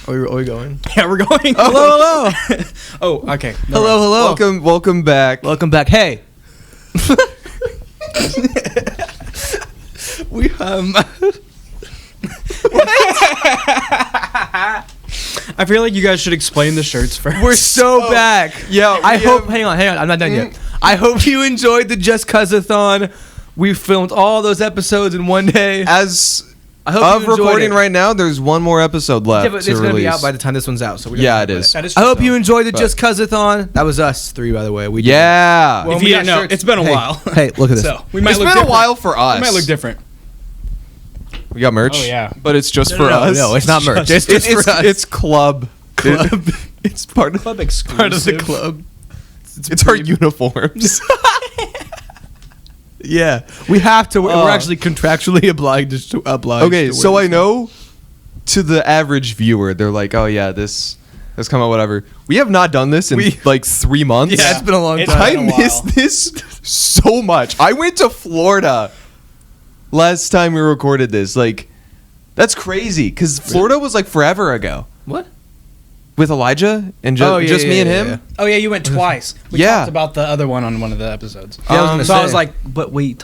Are we going? Yeah, we're going. Hello. Oh, okay. Hello. Welcome back. Welcome back. Hey. We I feel like you guys should explain the shirts first. We're so back. Yeah. Hang on. I'm not done yet. I hope you enjoyed the Just Cuz-a-thon. We filmed all those episodes in one day. As I hope of you enjoyed recording it. right now, there's one more episode left. Yeah, but it's to going to be release. out by the time this one's out. So Yeah, it is. That is I hope true. you enjoyed the But- Just Cuz-a-thon. That was us three, by the way. We did Yeah. Well, If we you got didn't know, shirts. it's been a Hey, while. Hey, look at this. So we might It's look been different. a while for us. We might look different. We got merch. Oh, yeah. But it's just for No, us. no, it's not merch. It's It's, just for us. it's club. It's part of Club exclusive. part of the club. It's our uniforms. Yeah, we have to. We're actually contractually obliged to Okay, to so wear I know to the average viewer, they're like, "Oh yeah, this has come out, whatever." We have not done this in like 3 months. Yeah, it's been a long It's time. I been a while. missed this so much. I went to Florida last time we recorded this. Like, that's crazy because Florida was like forever ago What? with Elijah and just me and him. Oh yeah, you went twice. We Yeah. talked about the other one on one of the episodes. Yeah, I was gonna So I say. was like, but wait.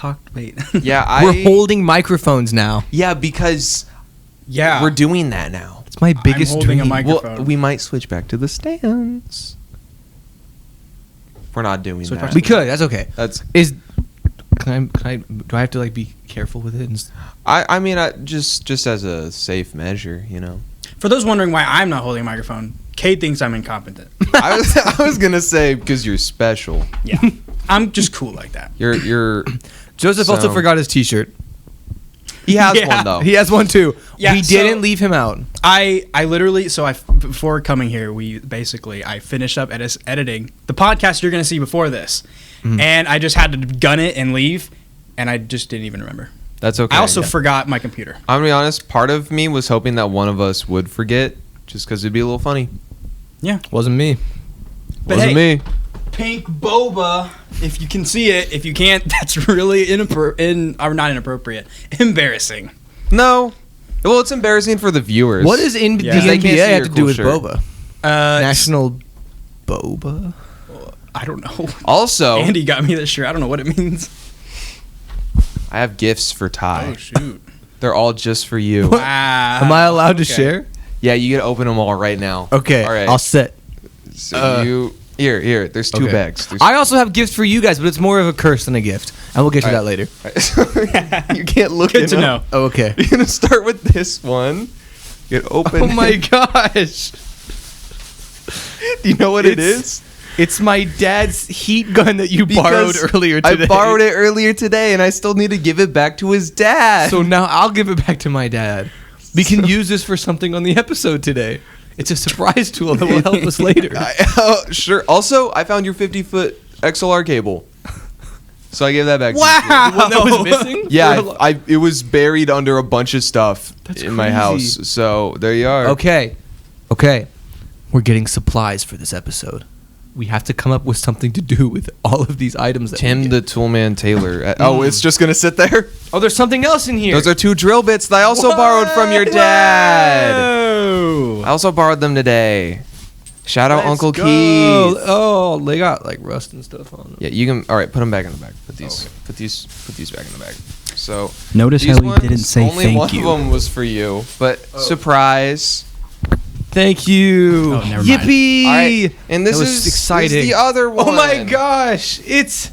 Yeah, We're holding microphones now. Yeah, because Yeah. we're doing that now. It's my biggest holding a dream. mic- Well, Microphone. we might switch back to the stands. We're not doing Switch that. back We could. That's okay. That's Can I? Do I have to like be careful with it? I mean just as a safe measure, you know. For those wondering why I'm not holding a microphone, Cade thinks I'm incompetent. I was gonna say because you're special. Yeah. I'm just cool like that. You're Joseph also So- forgot his T-shirt. he has Yeah. one though. He has one too. Yeah, we so- didn't leave him out. I literally, before coming here, I finished up editing the podcast you're going to see before this. And I just had to gun it and leave. And I just didn't even remember. That's okay. I also forgot my computer. I'm gonna be honest. Part of me was hoping that one of us would forget, just because it'd be a little funny. Yeah. Wasn't me. But Wasn't hey, me. Pink boba. If you can see it, if you can't, that's really not inappropriate. Embarrassing. No. Well, it's embarrassing for the viewers. What does in Yeah. the They can't NBA see have your to do cool with shirt. boba? National boba. I don't know. Also, Andy got me this shirt. I don't know what it means. I have gifts for Ty. shoot. They're all just for you. Wow. Am I allowed to Okay. share? Yeah, you get to open them all right now. Okay, All right. I'll sit. So you here. There's two Okay. bags. There's I also have gifts for you guys, but it's more of a curse than a gift, and we'll get to that later. you can't look Good at to them. know. Oh, okay. You're gonna start with this one. Get open. Oh my gosh! Do you know what it is? It's my dad's heat gun that you borrowed Because earlier today. I borrowed it earlier today, and I still need to give it back to his dad. So now I'll give it back to my dad. We can use this for something on the episode today. It's a surprise tool that will help us later. Sure. Also, I found your 50-foot XLR cable, so I gave that back. to you. The one that was missing? Yeah, it was buried under a bunch of stuff That's in my crazy. house. So there you are. Okay. We're getting supplies for this episode. We have to come up with something to do with all of these items. That we Tim get. the Toolman Taylor. Oh, it's just gonna sit there. Oh, there's something else in here. Those are 2 drill bits that I also borrowed from your dad. Oh. I also borrowed them today. Shout out Let's Uncle go. Keith. Oh, they got like rust and stuff on them. Yeah, you can. All right, put them back in the bag. Put these back in the bag. So Notice these how we ones, didn't say only thank one you. of them was for you, but surprise. Thank you. Oh, never mind. Yippee! All right, and this That was is exciting. the other one. Oh my gosh! It's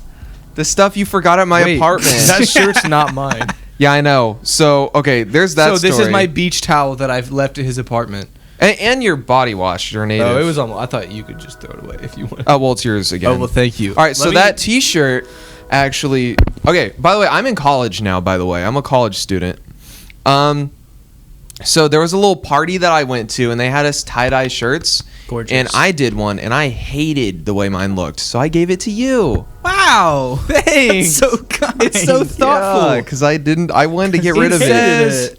The stuff you forgot at my Wait, apartment. That shirt's not mine. Yeah, I know. So okay, there's that. So this story. is my beach towel that I've left at his apartment. and your body wash. Your native. Oh, it was almost. I thought you could just throw it away if you wanted. Oh well, it's yours again. Oh well, thank you. All right, so that T-shirt actually. Okay, by the way, I'm in college now. By the way, I'm a college student. So there was a little party that I went to, and they had us tie-dye shirts. Gorgeous. And I did one, and I hated the way mine looked, so I gave it to you. Wow. Thanks. That's so kind. It's so thoughtful. Because I wanted to get rid of It it. says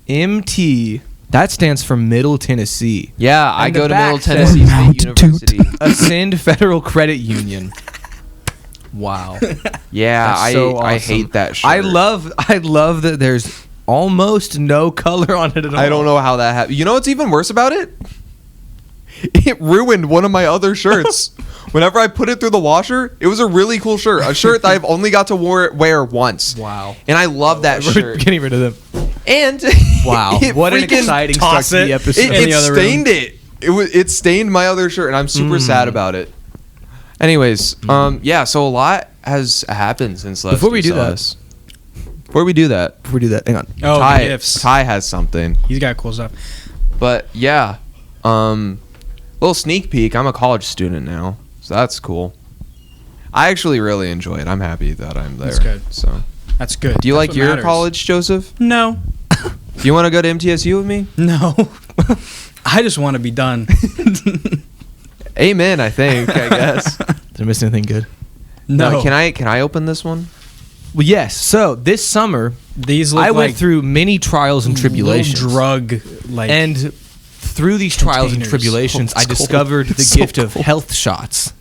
MT. That stands for Middle Tennessee. Yeah, I And go the to back Middle says Tennessee State University. Ascend Federal Credit Union. Wow. Yeah, That's so I awesome. hate that shirt. I love that there's almost no color on it at all. I don't know how that happened. You know what's even worse about it? It ruined one of my other shirts. Whenever I put it through the washer, it was a really cool shirt. A shirt that I've only got to wear once. Wow. And I love that We're shirt. getting rid of them. And Wow. it What an freaking exciting start toss to the it. episode. In It the other room. stained it. It stained my other shirt, and I'm super sad about it. Anyways, yeah. So a lot has happened since last. Before we you do saw that- us. Before we do that, Before we do that, hang on. Oh, Ty, the gifts. Ty has something. He's got cool stuff. But yeah, little sneak peek. I'm a college student now, so that's cool. I actually really enjoy it. I'm happy that I'm there. That's good. So, That's good. do you That's like what your matters. college, Joseph? No. Do you want to go to MTSU with me? No. I just want to be done. Amen. I think. I guess. Did I miss anything good? No. Can I open this one? Well, yes. So this summer, These look I went like through many trials and tribulations. little drug like And through these trials and Containers. tribulations, Oh, I it's cold. discovered the It's so gift of cold. health shots.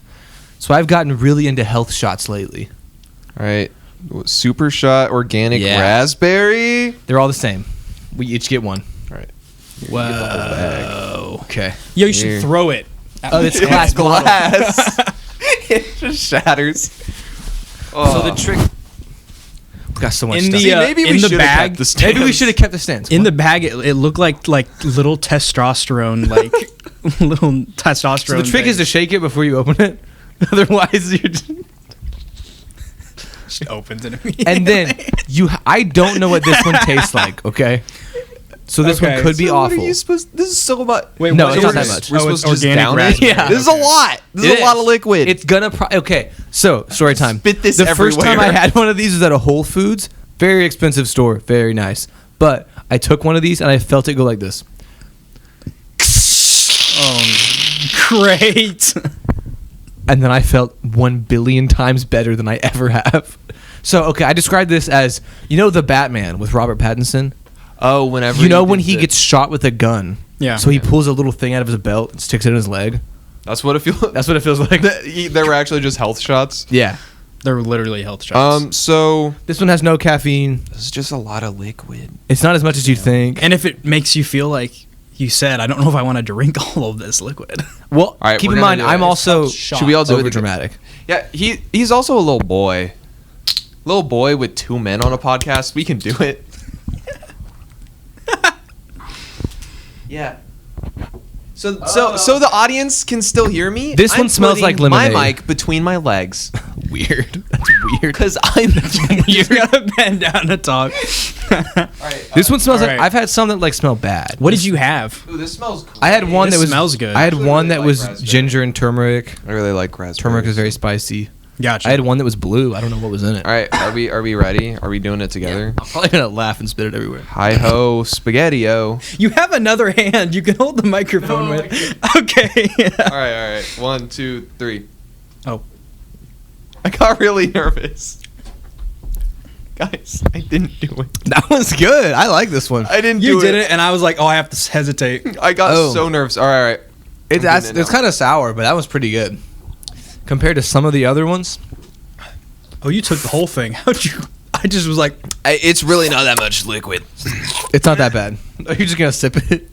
So I've gotten really into health shots lately. All right. Super Shot Organic Yeah. Raspberry. They're all the same. We each get one. All right. whoa. Okay. Yo, you Here. should throw it. Oh, it's glass bottle. glass. It just shatters. So the trick. Got so much In stuff. the See, maybe we in the should've bag, kept the stands. Maybe we should have kept the stands. in the bag, it looked like little testosterone, like little testosterone. So the trick is to shake it before you open it. Otherwise, you're just... she opens it immediately. And then I don't know what this one tastes like. Okay. So this Okay, one could be So what awful. are you supposed? This is so much. Wait, No, what it's is not that this? much. We're Oh, supposed it's to just organic down it. raspberry. Yeah. This is a lot. This is It a lot of liquid. It's gonna okay. So story time. Spit this the first time I everywhere. had one of these was at a Whole Foods, very expensive store, very nice. But I took one of these and I felt it go like this. Great. And then I felt 1 billion times better than I ever have. So okay, I described this as the Batman with Robert Pattinson. Oh, whenever When did he the- gets shot with a gun. Yeah. So he pulls a little thing out of his belt and sticks it in his leg. That's what it feels. That's what it feels like. There were actually just health shots. Yeah. They're literally health shots. So This one has no caffeine. this is just a lot of liquid. It's not as much as you'd think. And if it makes you feel like you said, I don't know if I want to drink all of this liquid. Well, All right, keep we're in gonna mind, do it. I'm also Should we all do it over again? dramatic. Yeah, he's also a little boy. Little boy with two men on a podcast. We can do it. Yeah. So the audience can still hear me. This one smells like putting lemonade. My mic between my legs Weird. That's weird. because I'm You gotta bend down to talk. This one smells All like right. I've had some that like smell bad. What did you have? Ooh, this smells great. I had one This that was smells good. I had Actually one really that like was raspberry. ginger and turmeric. I really like raspberry. Turmeric is very spicy. Gotcha. I had one that was blue. I don't know what was in it. All right, are we ready? Are we doing it together? I'm probably gonna laugh and spit it everywhere. Hi ho, spaghetti-o. You have another hand. You can hold the microphone No, I with. Okay. All right. 1, 2, 3. Oh. I got really nervous. Guys, I didn't do it. That was good. I like this one. I didn't You do did it, and I was like, oh, I have to hesitate. I got Oh. so nervous. All right. It's I'm getting it now. kind of sour, but that was pretty good compared to some of the other ones. Oh, you took the whole thing. How'd you? I just was like, It's really not that much liquid. It's not that bad. Are you just gonna sip it?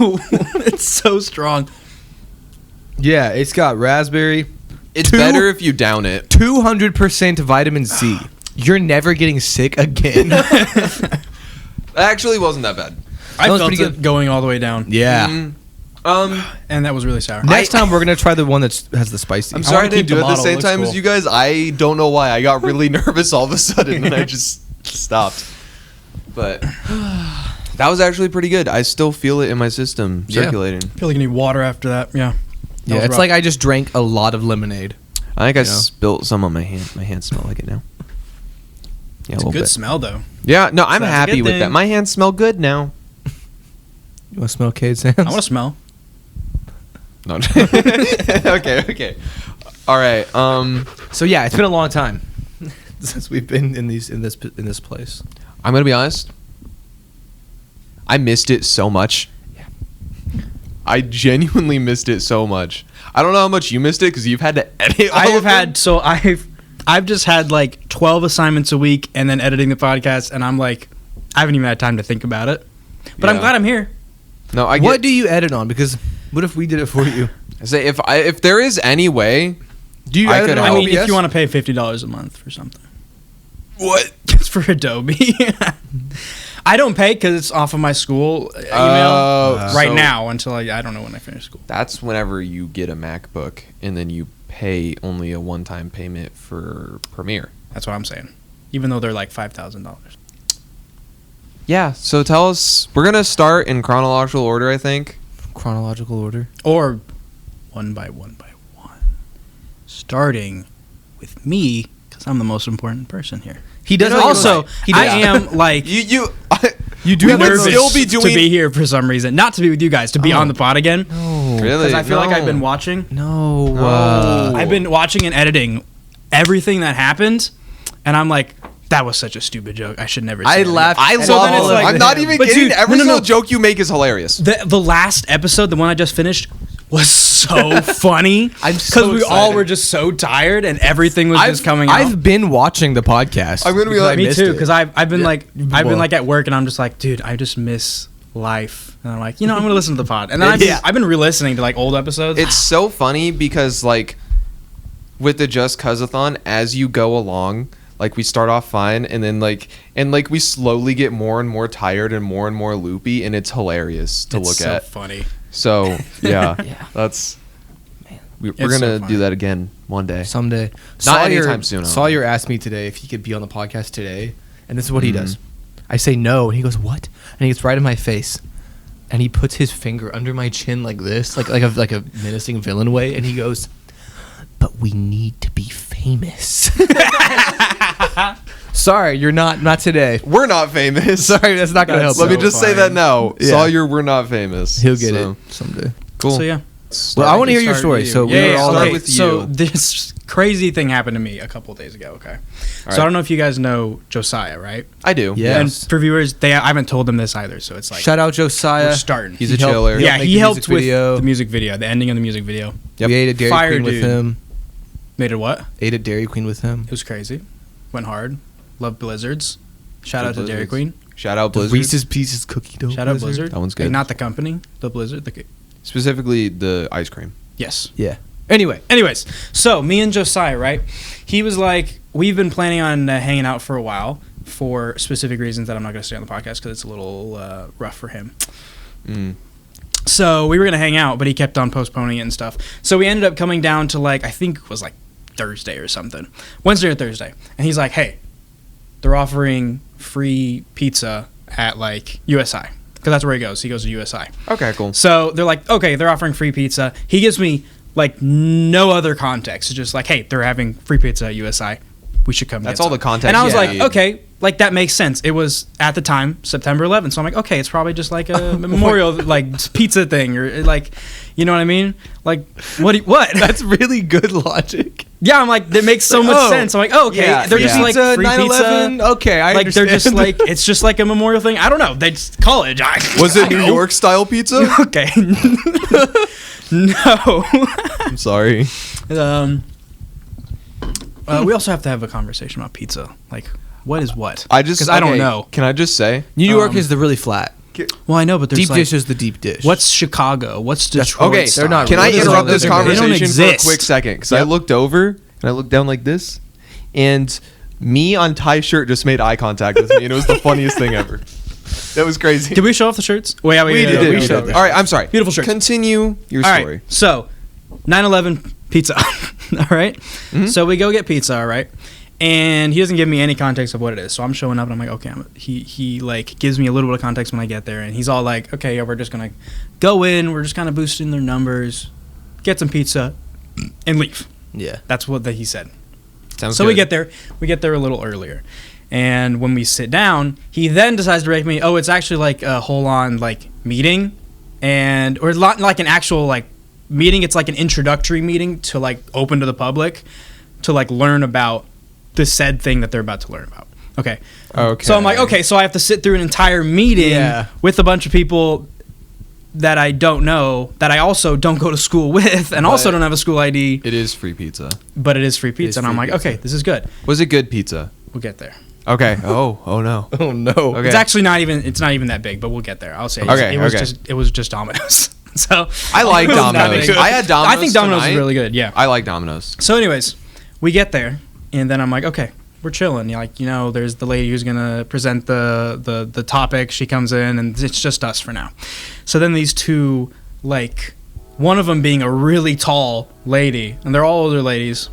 oh, it's so strong. Yeah, it's got raspberry, It's Two- better if you down it. 200% vitamin C. You're never getting sick again. That actually wasn't that bad. I That was felt pretty it good. going all the way down, Yeah. and that was really sour. Next time we're gonna try the one that has the spicy. I'm I sorry I wanna didn't keep the do it at the bottle. same Looks time cool. as you guys. I don't know why. I got really nervous all of a sudden and I just stopped. But that was actually pretty good. I still feel it in my system Yeah. circulating. I feel like I need water after that. Yeah. That Yeah, was it's rough. like I just drank a lot of lemonade. I think I You know? spilt some on my hand. My hands smell like it now. Yeah, It's a a little good bit. smell though. Yeah, no, I'm That's a happy good with that. thing. My hands smell good now. You want to smell Cade's hands? I want to smell. No. okay. All right. So yeah, it's been a long time since we've been in this place. I'm gonna be honest. I missed it so much. I genuinely missed it so much. I don't know how much you missed it because you've had to edit. I've just had like 12 assignments a week and then editing the podcast, and I'm like, I haven't even had time to think about it. But I'm Yeah. glad I'm here. No, I What get. do you edit on? Because what if we did it for you? Say if there is any way, Do you I edit could on I help. mean, if OBS? you want to pay $50 a month for something. what? It's for Adobe. I don't pay because it's off of my school email right so now until I don't know when I finish school. That's whenever you get a MacBook and then you pay only a one-time payment for Premiere. That's what I'm saying. Even though they're like $5,000. Yeah. So tell us. We're gonna start in chronological order, I think. Chronological order. Or one by one. Starting with me, because I'm the most important person here. He does. And also, I am like You You We would nervous still be to doing- be here for some reason. Not to be with you guys, to be Oh. on the pod again. No. Really? Because I feel like No. I've been watching. No. No. I've been watching and editing everything that happened, and I'm like, that was such a stupid joke. I should never say I it. laughed. I So love then it's it. like- I'm not even But kidding. dude, Every no, no, single no. joke you make is hilarious. The last episode, the one I just finished, was so funny. I'm so we all excited. were just so tired, and everything was just coming out. I've been watching the podcast. I'm gonna be because like- I Me missed too, it. because I've been Yeah. like I've been Well. like at work, and I'm just like, dude, I just miss life, and I'm like, I'm gonna listen to the pod, and then Yeah. I've been re-listening to like old episodes. It's so funny because like with the Just Cuz-a-thon, as you go along, like we start off fine and then like we slowly get more and more tired and more loopy, and it's hilarious to It's look so at. funny. So yeah, Yeah. that's we're It's so gonna funny. do that again one day. Someday. Not anytime soon, I don't Sawyer asked me today if he could be on the podcast today, and this is what he Mhm. does. I say no, and he goes, "What?" And he gets right in my face, and he puts his finger under my chin like this, like a menacing villain way, and he goes, "But we need to be famous." Sorry, you're not today. We're not famous. Sorry, that's not gonna help. That's Let you. me just say funny. that now. Yeah. Sawyer, we're not famous. He'll get So, it someday. Cool. So yeah. Well, I want to hear your Start story. with you. So we yeah, were all start okay. with So you. this crazy thing happened to me a couple of days ago. Okay, so right. I don't know if you guys know Josiah, right? I do. Yeah. And Yes. for viewers, I haven't told them this either. So it's like shout out Josiah. we're starting. He's He a helped- chiller. yeah, make he the helped music with video. the music video, the ending of the music video. Yep. We ate at Dairy Fire Queen with dude. him. Made it what? Ate at Dairy Queen with him. It was crazy. Went hard. Love Blizzards. Shout Good out to Dairy Blizzards. Queen. Shout out The Blizzard. Reese's Pieces cookie dough. Shout out Blizzard. That one's Like, good. not the company, the Blizzard. Specifically the ice cream. Yes. Yeah. Anyway, anyways, so me and Josiah, right? He was like, we've been planning on hanging out for a while for specific reasons that I'm not going to say on the podcast because it's a little rough for him. Mm. So we were going to hang out, but he kept on postponing it and stuff. So we ended up coming down to like, I think it was like Thursday or something. Wednesday or Thursday. And he's like, hey, they're offering free pizza at like USI. Because that's where he goes. He goes to USI. Okay, cool. So they're like, okay, they're offering free pizza. He gives me like no other context. It's just like, hey, they're having free pizza at USI. We should come. That's get all some. the context And I was you like, need. okay, like that makes sense. It was at the time September 11th, so I'm like, okay, it's probably just like a memorial like pizza thing or like, you know what I mean? Like, what? That's really good logic. Yeah, I'm like, that makes so much Oh, sense. I'm like, oh, okay, yeah, they're yeah. just like Pizza, free 9/11. pizza. Okay, I like understand. they're just like it's just like a memorial thing. I don't know. They just college. Was it I New know. York style pizza? Okay. No. I'm sorry. We also have to have a conversation about pizza. Like, what is what? I just 'Cause I don't okay, know. Can I just say? New York Um, is the really flat. Well, I know, but there's Deep like, dish is the deep dish. what's Chicago? What's Detroit? Okay, style? they're not- Can I What is interrupt all this that? They don't conversation for a exist. quick second? Because I Yep. looked over and I looked down like this, and me on Ty's shirt just made eye contact with me, and it was the funniest thing ever. That was crazy. Did we show off the shirts? Oh, yeah, We did. We We showed did. All right, I'm sorry. Beautiful shirts. Continue your All story. right, so 9/11 pizza. All right, Mm-hmm. so we go get pizza. All right, and he doesn't give me any context of what it is. So I'm showing up and I'm like, okay. He like gives me a little bit of context when I get there, and he's all like, okay, yeah, we're just gonna go in. We're just kind of boosting their numbers, get some pizza, and leave. Yeah. That's what he said. Sounds So good. we get there. We get there a little earlier. And when we sit down, he then decides to make me, oh, it's actually like a whole-on like meeting, or not like an actual like meeting. It's like an introductory meeting to like open to the public to like learn about the said thing that they're about to learn about. Okay. Okay. So I'm like, okay, so I have to sit through an entire meeting Yeah. with a bunch of people that I don't know, that I also don't go to school with, and also But don't have a school ID, It is free pizza. but it is free pizza. is And I'm free like, pizza. okay, this is good. Was it good pizza? We'll get there. Okay. Oh no. Oh no. Okay. It's actually not even that big, but we'll get there. I'll say Okay, it was just Domino's. So I like it was not Domino's. big. I had Domino's I think Domino's tonight. is really good. Yeah. I like Domino's. So, anyways, we get there, and then I'm like, okay, we're chilling. Like, there's the lady who's gonna present the topic. She comes in, and it's just us for now. So then these two, like, one of them being a really tall lady, and they're all older ladies,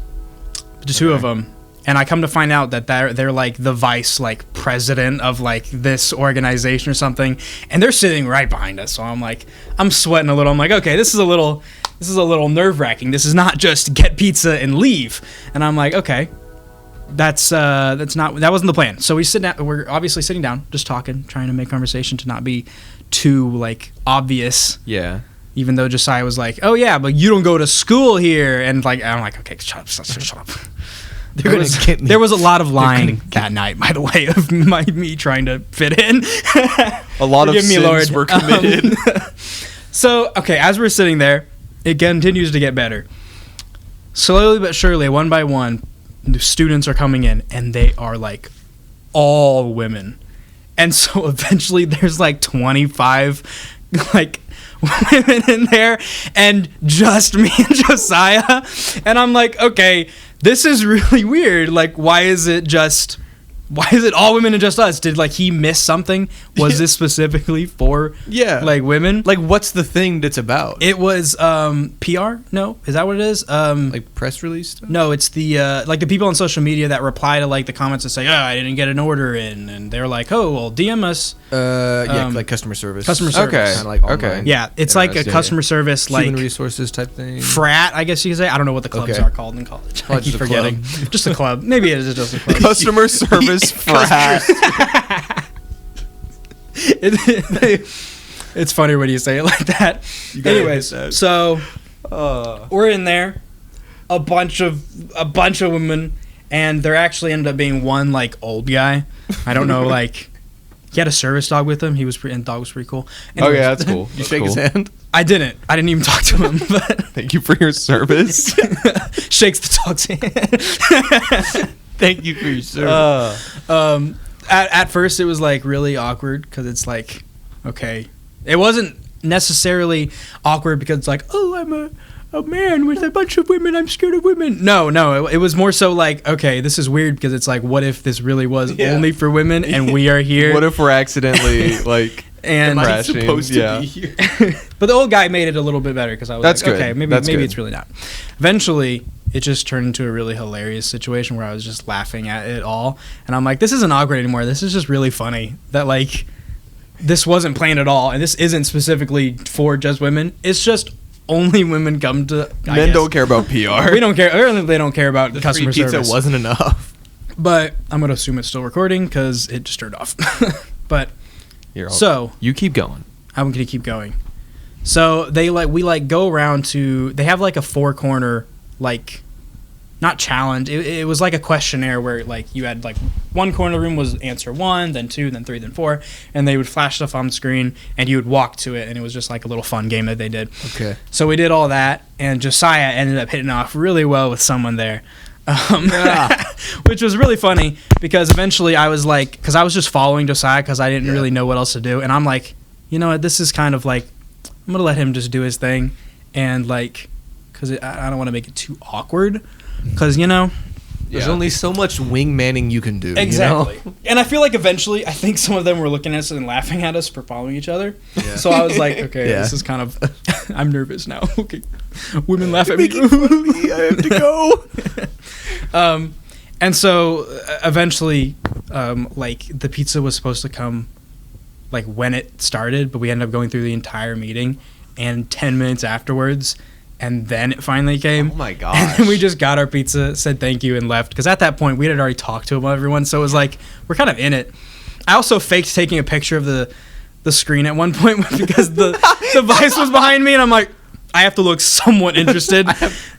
the two of them. And I come to find out that they're like the vice like president of like this organization or something, and they're sitting right behind us. So I'm sweating a little. I'm like, okay, this is a little nerve wracking. This is not just get pizza and leave. And I'm like, okay, that wasn't the plan. So we sit down. We're obviously sitting down, just talking, trying to make conversation to not be too like obvious. Yeah. Even though Josiah was like, oh yeah, but you don't go to school here, and like I'm like, okay, shut up. There was a lot of lying that night, by the way, of me trying to fit in. A lot of Forgive me, sins Lord. were committed. So, okay, as we're sitting there, it continues to get better. Slowly but surely, one by one, the students are coming in, and they are like all women. And so eventually there's like 25 like women in there and just me and Josiah. And I'm like, okay, this is really weird. Like, why is it all women and just us? Did like he miss something? Was this specifically for like women? Like, what's the thing that's about? It was PR? No, is that what it is? Like press release stuff? No, it's the like the people on social media that reply to like the comments and say, "Oh, I didn't get an order in," and they're like, "Oh, well, DM us." Like customer service. Customer service. Okay. Kinda like Okay. online. Yeah, it's like a Interesting. customer service, like Human resources type thing. frat, I guess you could say. I don't know what the clubs Okay. are called in college. I Oh, keep just a forgetting. club. Just a club. Maybe it is just a club. Customer service frat. It's funny when you say it like that. gotta Anyways, hit that. so we're in there, a bunch of women, and there actually ended up being one like old guy. I don't know, like he had a service dog with him. And the dog was pretty cool. Oh Anyways, yeah, that's cool. You That's shake his cool. hand? I didn't even talk to him, but Thank you for your service. shakes the dog's hand. Thank you for your service. At first it was like really awkward because it's like, okay, it wasn't necessarily awkward because it's like, oh, I'm a man with a bunch of women, I'm scared of women. No, it was more so like, okay, this is weird because it's like, what if this really was only for women and we are here? What if we're accidentally like and Am I crashing? supposed to Yeah. be here? but the old guy made it a little bit better because I was That's like, good. okay, maybe That's good. it's really not. Eventually, it just turned into a really hilarious situation where I was just laughing at it all, and I'm like, this isn't awkward anymore. This is just really funny that like this wasn't planned at all, and this isn't specifically for just women. It's just only women come to. I Men guess. don't care about PR. We don't care. Apparently, they don't care about The customer free pizza service. wasn't enough. But I'm gonna assume it's still recording because it just turned off. But Here, so you keep going. I'm gonna keep going. So we go around to. They have like a 4-corner like. Not challenge. It was like a questionnaire where like you had like one corner of the room was answer 1, then 2, then 3, then 4, and they would flash stuff on the screen and you would walk to it, and it was just like a little fun game that they did. Okay. So we did all that, and Josiah ended up hitting off really well with someone there, which was really funny because eventually I was like, because I was just following Josiah because I didn't really know what else to do, and I'm like, you know what, this is kind of like, I'm gonna let him just do his thing, and like, because I don't want to make it too awkward. Because, There's only so much wingmanning you can do. exactly. You know? And I feel like eventually, I think some of them were looking at us and laughing at us for following each other. Yeah. So I was like, okay, Yeah. this is kind of, I'm nervous now. Okay. Women laugh at me. I have to go. And so eventually, like the pizza was supposed to come like when it started, but we ended up going through the entire meeting and 10 minutes afterwards. And then it finally came. Oh my And gosh. then we just got our pizza, said thank you, and left. Because at that point, we had already talked to everyone. So it was like, we're kind of in it. I also faked taking a picture of the screen at one point because the device was behind me. And I'm like, I have to look somewhat interested.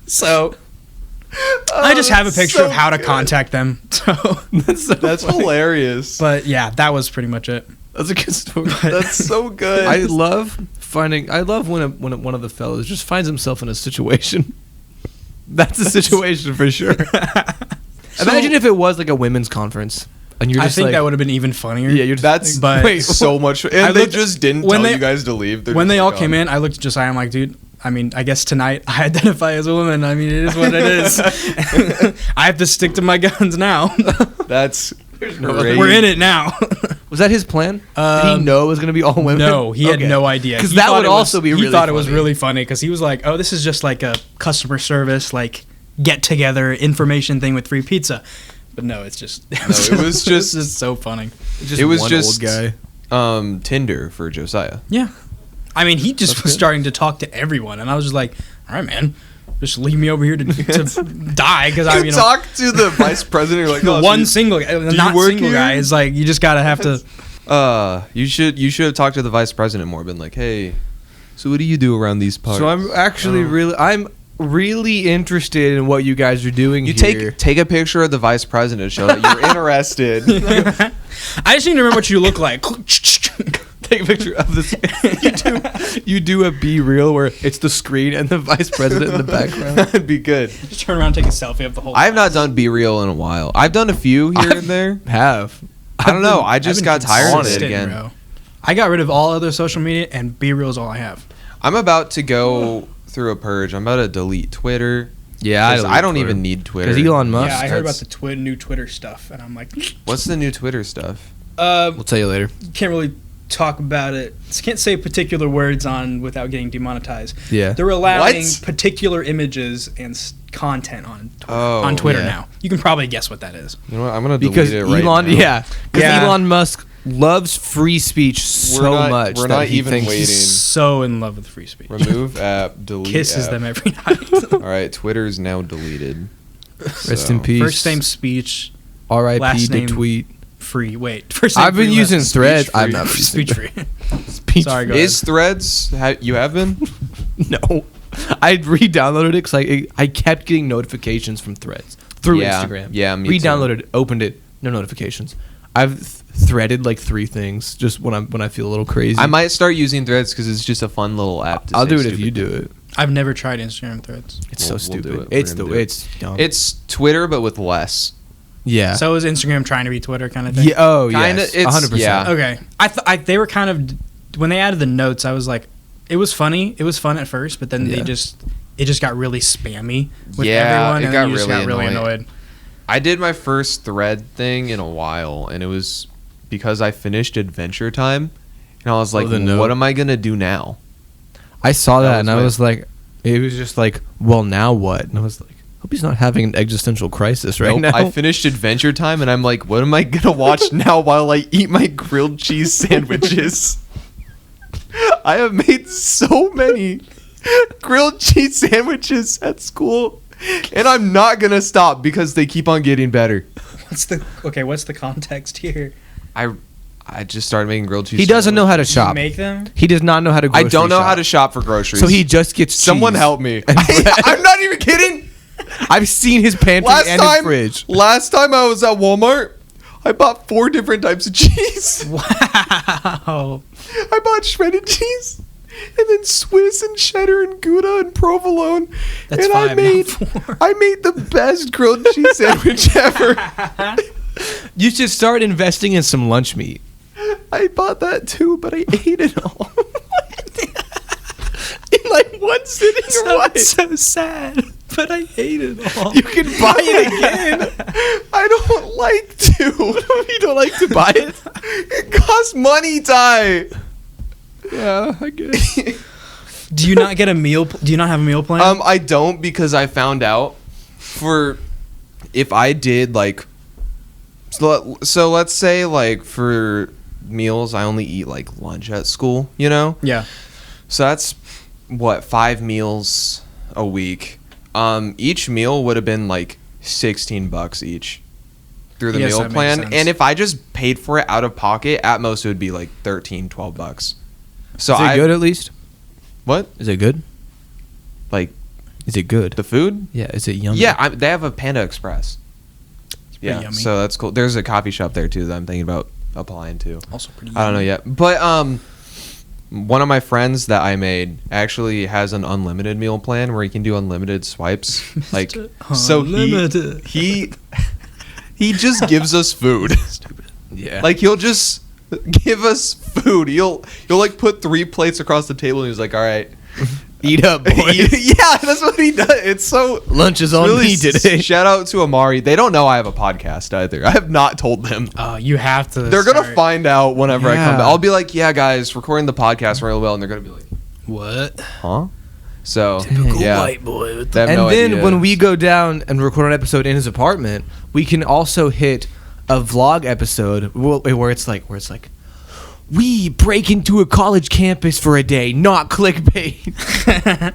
So I just have a picture of how to contact them. So, That's hilarious. but yeah, that was pretty much it. That's a good story. That's so good. I love I love when one of the fellows just finds himself in a situation. That's a situation for sure. Imagine if it was like a women's conference, and you're I just think like, that would have been even funnier. yeah, you're just That's But- wait, so much. And I they looked- just didn't when tell they- you guys to leave. They're When just they all like, came "Oh." in, I looked at Josiah. I'm like, dude. I mean, I guess tonight I identify as a woman. I mean, it is what it is. I have to stick to my guns now. That's no other- great. We're in it now. was that his plan? Did he know it was gonna be all women? No, he had Okay. no idea. Because He that thought would it was- also be really He thought it was funny. really funny because he was like, "Oh, this is just like a customer service, like get together information thing with free pizza." But no, it's just it was just- it's so funny. Just It was one just- old guy. Tinder for Josiah. Yeah, I mean, he just That's was good. starting to talk to everyone, and I was just like, "All right, man, just leave me over here to die." Because I, You you know, talk to the vice president. You're like, the "Oh, one so single, you not work single here?" guy is like you just gotta have to. you should have talked to the vice president more. Been like, hey, so what do you do around these parts? So I'm actually really interested in what you guys are doing. You here. take a picture of the vice president to show that you're interested. I just need to remember what you look like. take a picture of this. You do a Be Real where it's the screen and the vice president in the background. That'd be good. Just turn around, and take a selfie of the whole. I have not done Be Real in a while. I've done a few here and there. Have I don't know. I just I've got been tired of it consistent, again. bro. I got rid of all other social media, and Be Real is all I have. I'm about to go through a purge. I'm about to delete Twitter. Yeah, 'Cause I don't even need Twitter. Because Elon Musk. Yeah, I heard about That's- the new Twitter stuff, and I'm like, What's the new Twitter stuff? We'll tell you later. can't really talk about it. Can't say particular words on without getting demonetized. Yeah. They're allowing What? particular images and content on Oh, on Twitter yeah. now. You can probably guess what that is. You know what? I'm gonna delete Because it right Elon, now. yeah, because Yeah. Elon Musk loves free speech so not- much we're that not he even thinks waiting. He's so in love with free speech. Remove app, delete Kisses app. them every night. All right, Twitter's now deleted. Rest in peace. First name speech R.I.P. last to name- tweet. free. Wait, first name I've been free, using last Threads. free. I'm not name using speech free. Speech Sorry, go Is Threads? You have been? No, I re-downloaded it because I kept getting notifications from Threads through Yeah, Instagram. yeah, me too. Re-downloaded it, opened it, no notifications. I've threaded like 3 things just when I feel a little crazy. I might start using Threads because it's just a fun little app. To I'll say do it if stupid you do things. it. I've never tried Instagram Threads. It's We'll- so we'll do stupid. it. We're It's gonna the do it. it's dumb. It's Twitter but with less. yeah. So is Instagram trying to be Twitter kind of thing? Yeah. Oh, Kinda, yes. it's- 100%. yeah. Okay. They were kind of when they added the notes. I was like, it was funny. It was fun at first, but then Yeah. it just got really spammy with Yeah, everyone, it and got then you just really got really annoying. annoyed. I did my first Thread thing in a while, and it was because I finished Adventure Time, and I was like, the note. what am I gonna do now? I saw That that, was and I my- was like, it was just like, well, now what? And I was like, hope he's not having an existential crisis right Nope, now. I finished Adventure Time, and I'm like, what am I gonna watch now while I eat my grilled cheese sandwiches? I have made so many grilled cheese sandwiches at school, and I'm not gonna stop because they keep on getting better. What's the context here? I just started making grilled cheese. He doesn't know how to Did you shop. make them? He does not know how to. I don't know shop. how to shop for groceries. So he just gets. Someone cheese. help me. And bread. I'm not even kidding. I've seen his pantry and his fridge. Last time I was at Walmart, I bought 4 different types of cheese. Wow. I bought shredded cheese, and then Swiss and cheddar and Gouda and provolone. That's and 5, I made not 4. I made the best grilled cheese sandwich ever. You should start investing in some lunch meat. I bought that too, but I ate it all. In like one sitting or what? so sad, but I hate it all. You can buy it again. I don't like to. You don't like to buy it? It costs money, Ty. Yeah, I guess. Do you not get a meal? Do you not have a meal plan? I don't because I found out if I did like so let's say like for meals I only eat like lunch at school, you know? yeah. So that's what 5 meals a week. Each meal would have been like $16 each through the Yes, meal that makes plan, sense. and if I just paid for it out of pocket, at most it would be like $13-12. So Is it good at least? What? Is it good? Like Is it good? the food? Yeah, is it yummy? Yeah, they have a Panda Express. pretty Yeah, yummy. so that's cool. There's a coffee shop there too that I'm thinking about applying to. Also pretty. I don't know yet, but one of my friends that I made actually has an unlimited meal plan where he can do unlimited swipes. Like, so Unlimited. he just gives us food. Stupid. Yeah. Like, he'll just give us food. You'll like put 3 plates across the table and he's like, all right, eat up, boys. Yeah, that's what he does. It's so Lunch is on me today. Shout out to Amari. They don't know I have a podcast either. I have not told them. You have to. They're gonna find out whenever I come Yeah. back. I'll be like, yeah, guys, recording the podcast really well, and they're gonna be like, What? huh? So Typical yeah, white boy. With They have And no then idea. when we go down and record an episode in his apartment, we can also hit a vlog episode where it's like we break into a college campus for a day, not clickbait.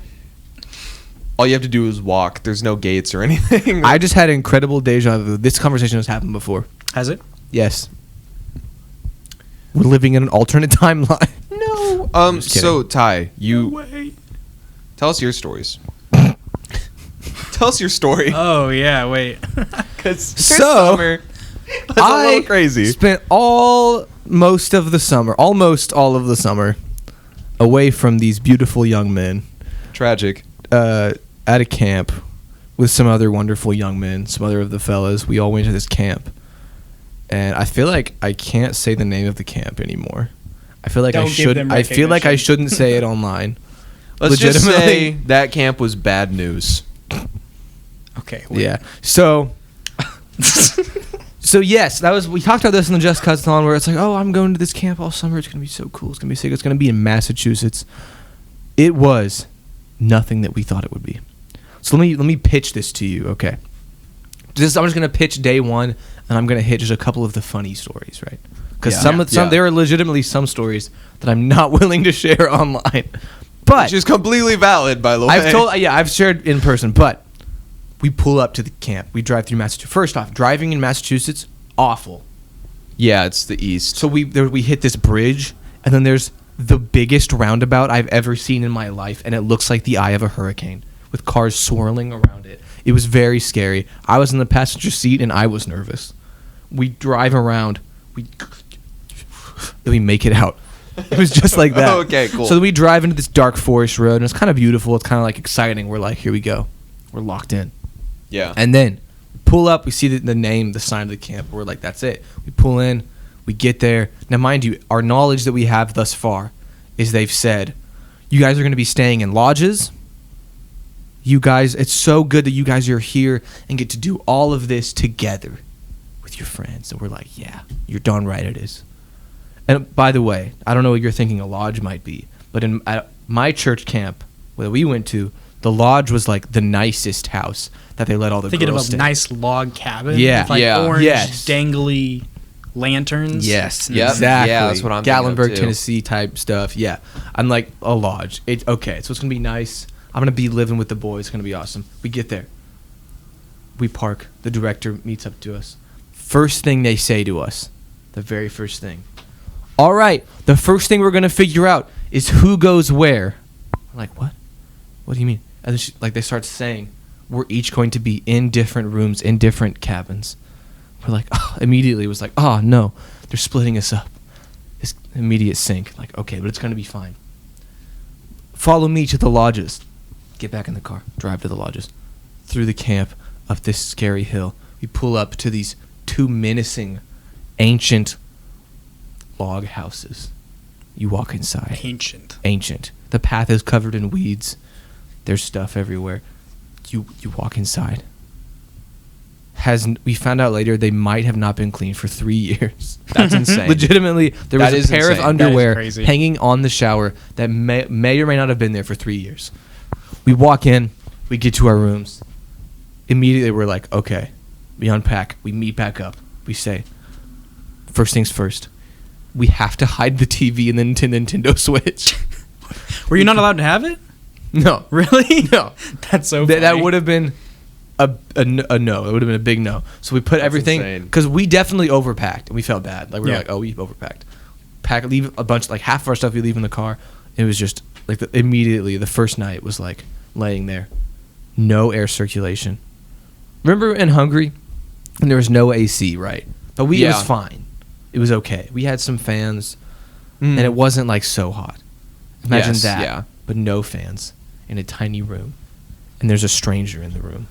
all you have to do is walk. There's no gates or anything. I just had incredible deja vu. This conversation has happened before. Has it? Yes. We're living in an alternate timeline. no. just kidding. So Ty, you Wait. tell us your stories. Tell us your story. Oh yeah. Wait. Because So, it's a little crazy. Spent almost all of the summer away from these beautiful young men Tragic. at a camp with some other wonderful young men, some other of the fellas. We all went to this camp. And I feel like I can't say the name of the camp anymore. I feel like Don't I give should. them I feel like I recognition. shouldn't say it online. Let's just say Legitimately. that camp was bad news. Okay. Wait. Yeah. So yes, we talked about this in the Just Cause on where it's like, oh, I'm going to this camp all summer. It's gonna be so cool. It's gonna be sick. It's gonna be in Massachusetts. It was nothing that we thought it would be. So let me pitch this to you, okay? I'm just gonna pitch day one, and I'm gonna hit just a couple of the funny stories, right? Because Yeah. there are legitimately some stories that I'm not willing to share online. But Which is completely valid, by the way. I've shared in person, but we pull up to the camp. We drive through Massachusetts. First off, driving in Massachusetts, awful. Yeah, it's the east. So we hit this bridge, and then there's the biggest roundabout I've ever seen in my life, and it looks like the eye of a hurricane with cars swirling around it. It was very scary. I was in the passenger seat, and I was nervous. We drive around. Then we make it out. It was just like that. Okay, cool. So then we drive into this dark forest road, and it's kind of beautiful. It's kind of like exciting. We're like, here we go. We're locked in. Yeah. And then pull up, we see the name, the sign of the camp. We're like, that's it. We pull in, we get there. Now, mind you, our knowledge that we have thus far is they've said, you guys are going to be staying in lodges. You guys, it's so good that you guys are here and get to do all of this together with your friends. And we're like, yeah, you're darn right it is. And by the way, I don't know what you're thinking a lodge might be, but at my church camp that we went to, the lodge was like the nicest house that they let all the Thinking of girls a stay. nice log cabin. Yeah. With like Yeah. orange Yes. dangly lanterns. Yes, Yep. exactly. Yeah, that's what I'm thinking of, Gatlinburg, too. Tennessee type stuff. Yeah, I'm like a lodge. Okay, so it's gonna be nice. I'm gonna be living with the boys. It's gonna be awesome. We get there. We park. The director meets up to us. First thing they say to us, the very first thing. All right, the first thing we're gonna figure out is who goes where. I'm like, what? What do you mean? And then they start saying, we're each going to be in different rooms, in different cabins. We're like, oh, immediately it was like, oh no, they're splitting us up. It's immediate sync. Like, okay, but it's gonna be fine. Follow me to the lodges. Get back in the car. Drive to the lodges. Through the camp, up this scary hill. We pull up to these two menacing, ancient log houses. You walk inside. Ancient. The path is covered in weeds. There's stuff everywhere. You walk inside. We found out later they might have not been cleaned for 3 years. That's insane. Legitimately, there That was is a pair insane. of That is underwear crazy. hanging on the shower that may or may not have been there for 3 years. We walk in. We get to our rooms. Immediately, we're like, okay. We unpack. We meet back up. We say, first things first. We have to hide the TV and the Nintendo Switch. Were you not allowed to have it? No. Really? No. That's so funny. That would have been a no. It would have been a big no. So we put That's everything, insane. because we definitely overpacked and we felt bad. Like we were Yeah. like, oh, we overpacked. Leave a bunch, like half of our stuff we leave in the car. It was just like immediately the first night was like laying there, no air circulation. Remember in Hungary, and there was no AC, right? But it was Yeah. fine. It was okay. We had some fans, and it wasn't like so hot. Imagine Yes, that, yeah. but no fans in a tiny room, and there's a stranger in the room,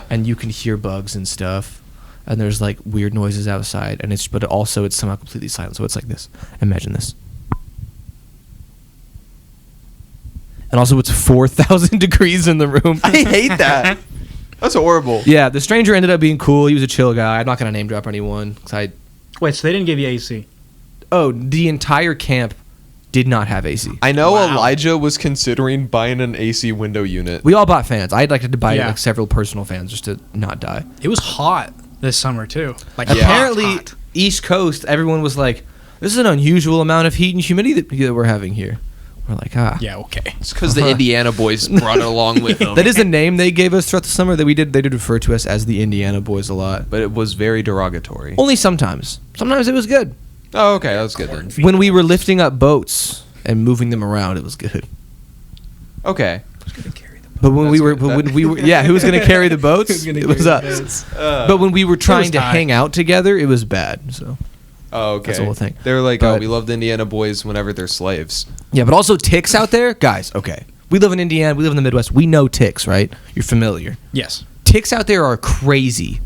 and you can hear bugs and stuff, and there's like weird noises outside, and but also it's somehow completely silent. So it's like this. Imagine this. And also, it's 4,000 degrees in the room. I hate that. That's horrible. Yeah, the stranger ended up being cool. He was a chill guy. I'm not gonna name drop anyone. 'Cause Wait, so they didn't give you AC? the entire camp did not have AC. I know Wow. Elijah was considering buying an AC window unit. We all bought fans. I'd like to buy Yeah. like several personal fans just to not die. It was hot this summer too. Like Yeah. Apparently, hot. East Coast, everyone was like, "This is an unusual amount of heat and humidity that we're having here." We're like, Yeah, okay. It's because the Indiana boys brought it along with them. That is the name they gave us throughout the summer. That we did. They did refer to us as the Indiana Boys a lot. But it was very derogatory. Only sometimes. Sometimes it was good. Oh, okay, that was good then. When we were lifting up boats and moving them around, it was good. Okay. But when we That's were, good. but when we were, yeah, who was going to carry the boats? Who's gonna It was carry the us. boats? But when we were trying to tight. hang out together, it was bad. So Oh, okay. That's the whole thing. They were like, But- oh, we love the Indiana boys whenever they're slaves. yeah, but also ticks out there, guys. Okay, we live in Indiana. We live in the Midwest. We know ticks, right? You're familiar. Yes. Ticks out there are crazy.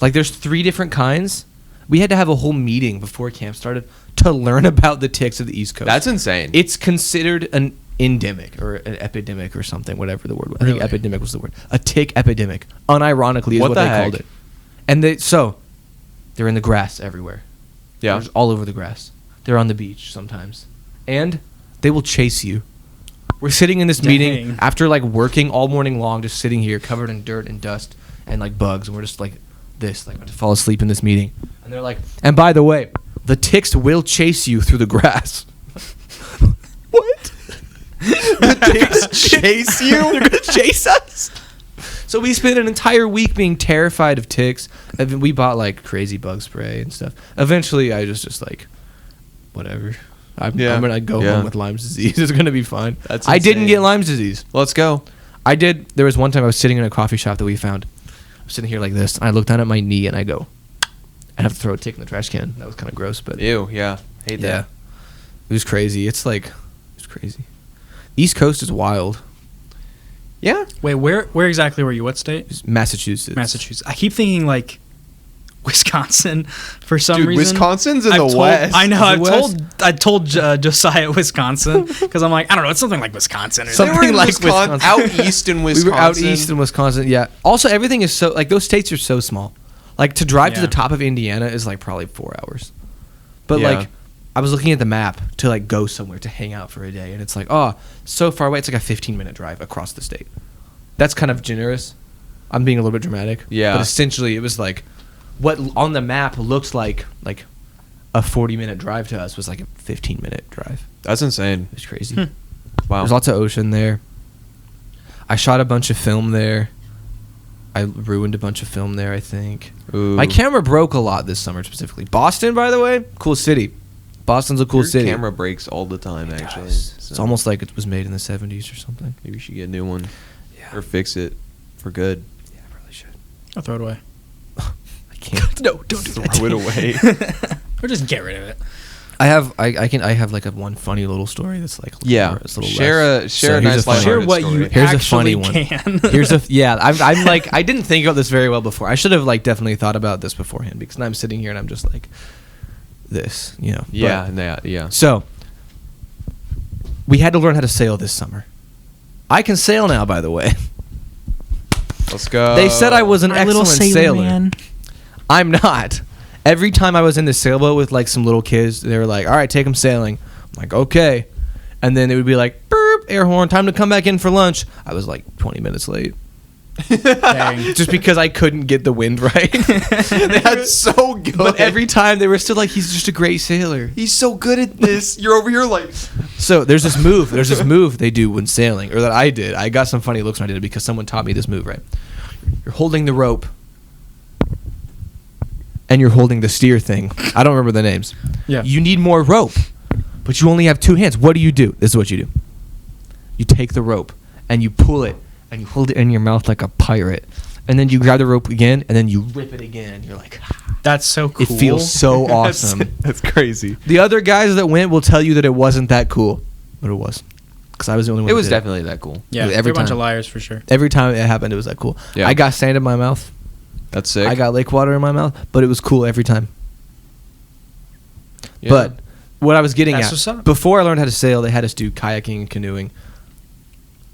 Like there's 3 different kinds. We had to have a whole meeting before camp started to learn about the ticks of the East Coast. That's insane. It's considered an endemic or an epidemic or something, whatever the word was. I think Really? epidemic was the word. A tick epidemic, unironically, is What what the they heck? called it. And they're in the grass everywhere. yeah. They're all over the grass. They're on the beach sometimes. And they will chase you. We're sitting in this meeting Dang. after like working all morning long, just sitting here covered in dirt and dust and like bugs, and we're just like this, like about to fall asleep in this meeting. And they're like, and by the way, the ticks will chase you through the grass. What? The ticks chase you? They're gonna chase us? So we spent an entire week being terrified of ticks. And then we bought like crazy bug spray and stuff. Eventually, I just like, whatever. I'm gonna go Yeah. home with Lyme's disease. It's gonna be fine. That's I didn't insane. get Lyme's disease. Let's go. I did. There was one time I was sitting in a coffee shop that we found. I was sitting here like this. And I looked down at my knee and I go, I have to throw a tick in the trash can. That was kind of gross, but Ew, yeah. Hate yeah, that. it was crazy. It's crazy. East Coast is wild. Yeah. Wait, where exactly were you? What state? It's Massachusetts. Massachusetts. I keep thinking like Wisconsin for some Dude, reason. Wisconsin's in I've the told- West. I know. Is it I've West? told Josiah Wisconsin because I'm like, I don't know. It's something like Wisconsin or They Something were in like Wisconsin, Wisconsin. out east in We Wisconsin. were out east in Wisconsin. Yeah. Also, everything is so like those states are so small. Like to drive to Yeah. the top of Indiana is like probably 4 hours. But Yeah. like, I was looking at the map to like go somewhere to hang out for a day, and it's like, oh, so far away. It's like a 15-minute drive across the state. That's kind of generous. I'm being a little bit dramatic. Yeah. But essentially, it was like what on the map looks like a 40-minute drive to us was like a 15-minute drive. That's insane. It was crazy. Wow. There's lots of ocean there. I shot a bunch of film there. I ruined a bunch of film there, I think. Ooh. My camera broke a lot this summer specifically. Boston, by the way, cool city. Boston's a cool Your city. camera breaks all the time, actually. It's So almost like it was made in the 70s or something. maybe you should get a new one. Yeah. Or fix it for good. Yeah, I probably should. I'll throw it away. I can't. No, don't do that. Throw it away. Or just get rid of it. I have like a one funny little story that's like Yeah. it's a little Share less. a here's nice funny Share lighthearted what story. you Here's a actually funny one. can. Here's a yeah. I'm like I didn't think about this very well before. I should have like definitely thought about this beforehand because now I'm sitting here and I'm just like this, you know. Yeah, But- yeah. So we had to learn how to sail this summer. I can sail now, by the way. Let's go. They said I was an excellent sailor. I'm not. Every time I was in the sailboat with like some little kids, they were like, "All right, take them sailing." I'm like, "Okay," and then it would be like, "Burp, air horn, time to come back in for lunch." I was like 20 minutes late. Dang. Just because I couldn't get the wind right. That's so good. But every time they were still like, he's just a great sailor. He's so good at this. You're over here like So there's this move they do when sailing, or that I did. I got some funny looks when I did it because someone taught me this move, right? You're holding the rope and you're holding the steer thing. I don't remember the names. Yeah. You need more rope, but you only have 2 hands. What do? This is what you do. You take the rope and you pull it and you hold it in your mouth like a pirate. And then you grab the rope again and then you rip it again. You're like, That's so cool. it feels so awesome. That's crazy. The other guys that went will tell you that it wasn't that cool. what it was, because I was the only one. It who was did definitely that cool. Yeah, Every every bunch time. of liars for sure. Every time it happened, it was that cool. Yeah. I got sand in my mouth. That's sick. I got lake water in my mouth, but it was cool every time. Yeah. But what I was getting That's at, what's up. before I learned how to sail, they had us do kayaking and canoeing.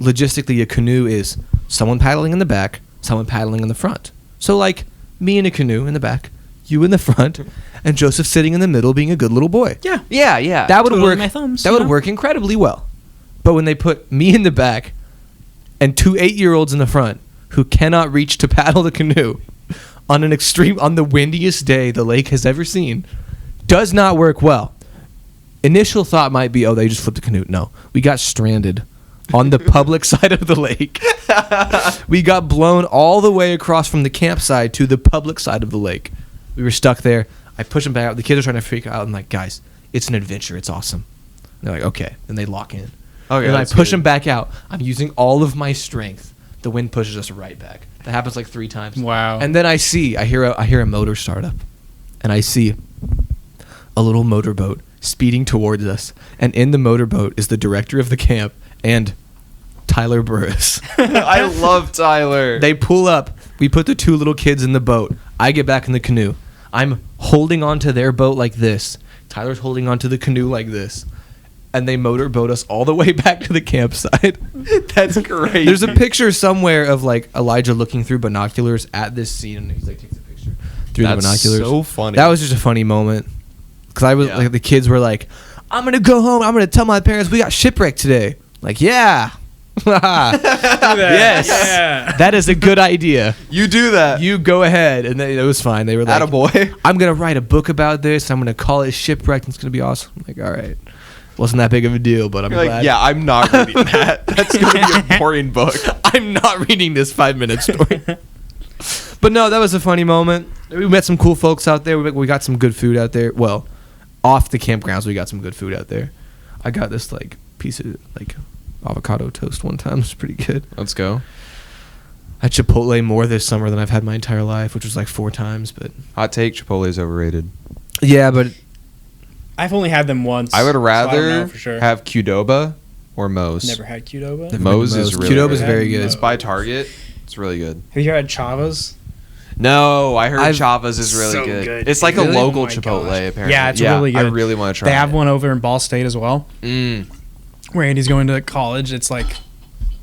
Logistically, a canoe is someone paddling in the back, someone paddling in the front. So, like, me in a canoe in the back, you in the front, and Joseph sitting in the middle being a good little boy. Yeah. yeah. That would Twiddling work. my thumbs, That you would know? work incredibly well. But when they put me in the back and 2 8-year-olds in the front who cannot reach to paddle the canoe on the windiest day the lake has ever seen, does not work well. Initial thought might be, oh, they just flipped the canoe. No, we got stranded on the public side of the lake. We got blown all the way across from the campsite to the public side of the lake. We were stuck there. I push them back out. The kids are trying to freak out. I'm like, guys, it's an adventure. It's awesome. And they're like, okay. And they lock in. Okay, and I that's push good. them back out. I'm using all of my strength. The wind pushes us right back. That happens like 3 times. Wow. And then I hear a motor start up. And I see a little motorboat speeding towards us. And in the motorboat is the director of the camp and Tyler Burris. I love Tyler. They pull up. We put the 2 little kids in the boat. I get back in the canoe. I'm holding onto their boat like this. Tyler's holding onto the canoe like this. And they motorboat us all the way back to the campsite. That's great. There's a picture somewhere of like Elijah looking through binoculars at this scene, and he's like takes a picture through That's the binoculars. so funny. That was just a funny moment because I was Yeah. like, the kids were like, "I'm gonna go home. I'm gonna tell my parents we got shipwrecked today." Like, yeah, yes, Yeah. that is a good idea. You do that. You go ahead, and it was fine. They were like, Attaboy. "I'm gonna write a book about this. I'm gonna call it Shipwrecked. And it's gonna be awesome." I'm like, all right, wasn't that big of a deal, but I'm You're glad. like, yeah, I'm not reading that. That's going to be a boring book. I'm not reading this 5-minute story. But no, that was a funny moment. We met some cool folks out there. We got some good food out there. Well, off the campgrounds, we got some good food out there. I got this like piece of like avocado toast one time. It was pretty good. Let's go. I had Chipotle more this summer than I've had my entire life, which was like 4 times. But Hot take, Chipotle is overrated. yeah, but I've only had them once. I would so don't rather know for sure. have Qdoba or Moe's. Never had Qdoba. Never Moe's been is to really Qdoba's good. very good. It's by Target. It's really good. Have you had Chava's? No, I heard I've- Chava's is really So good. good. It's like Really? a local Oh my Chipotle, gosh. apparently. Yeah, it's really I good. really want to try They have it. one over in Ball State as well, where Andy's going to college. It's like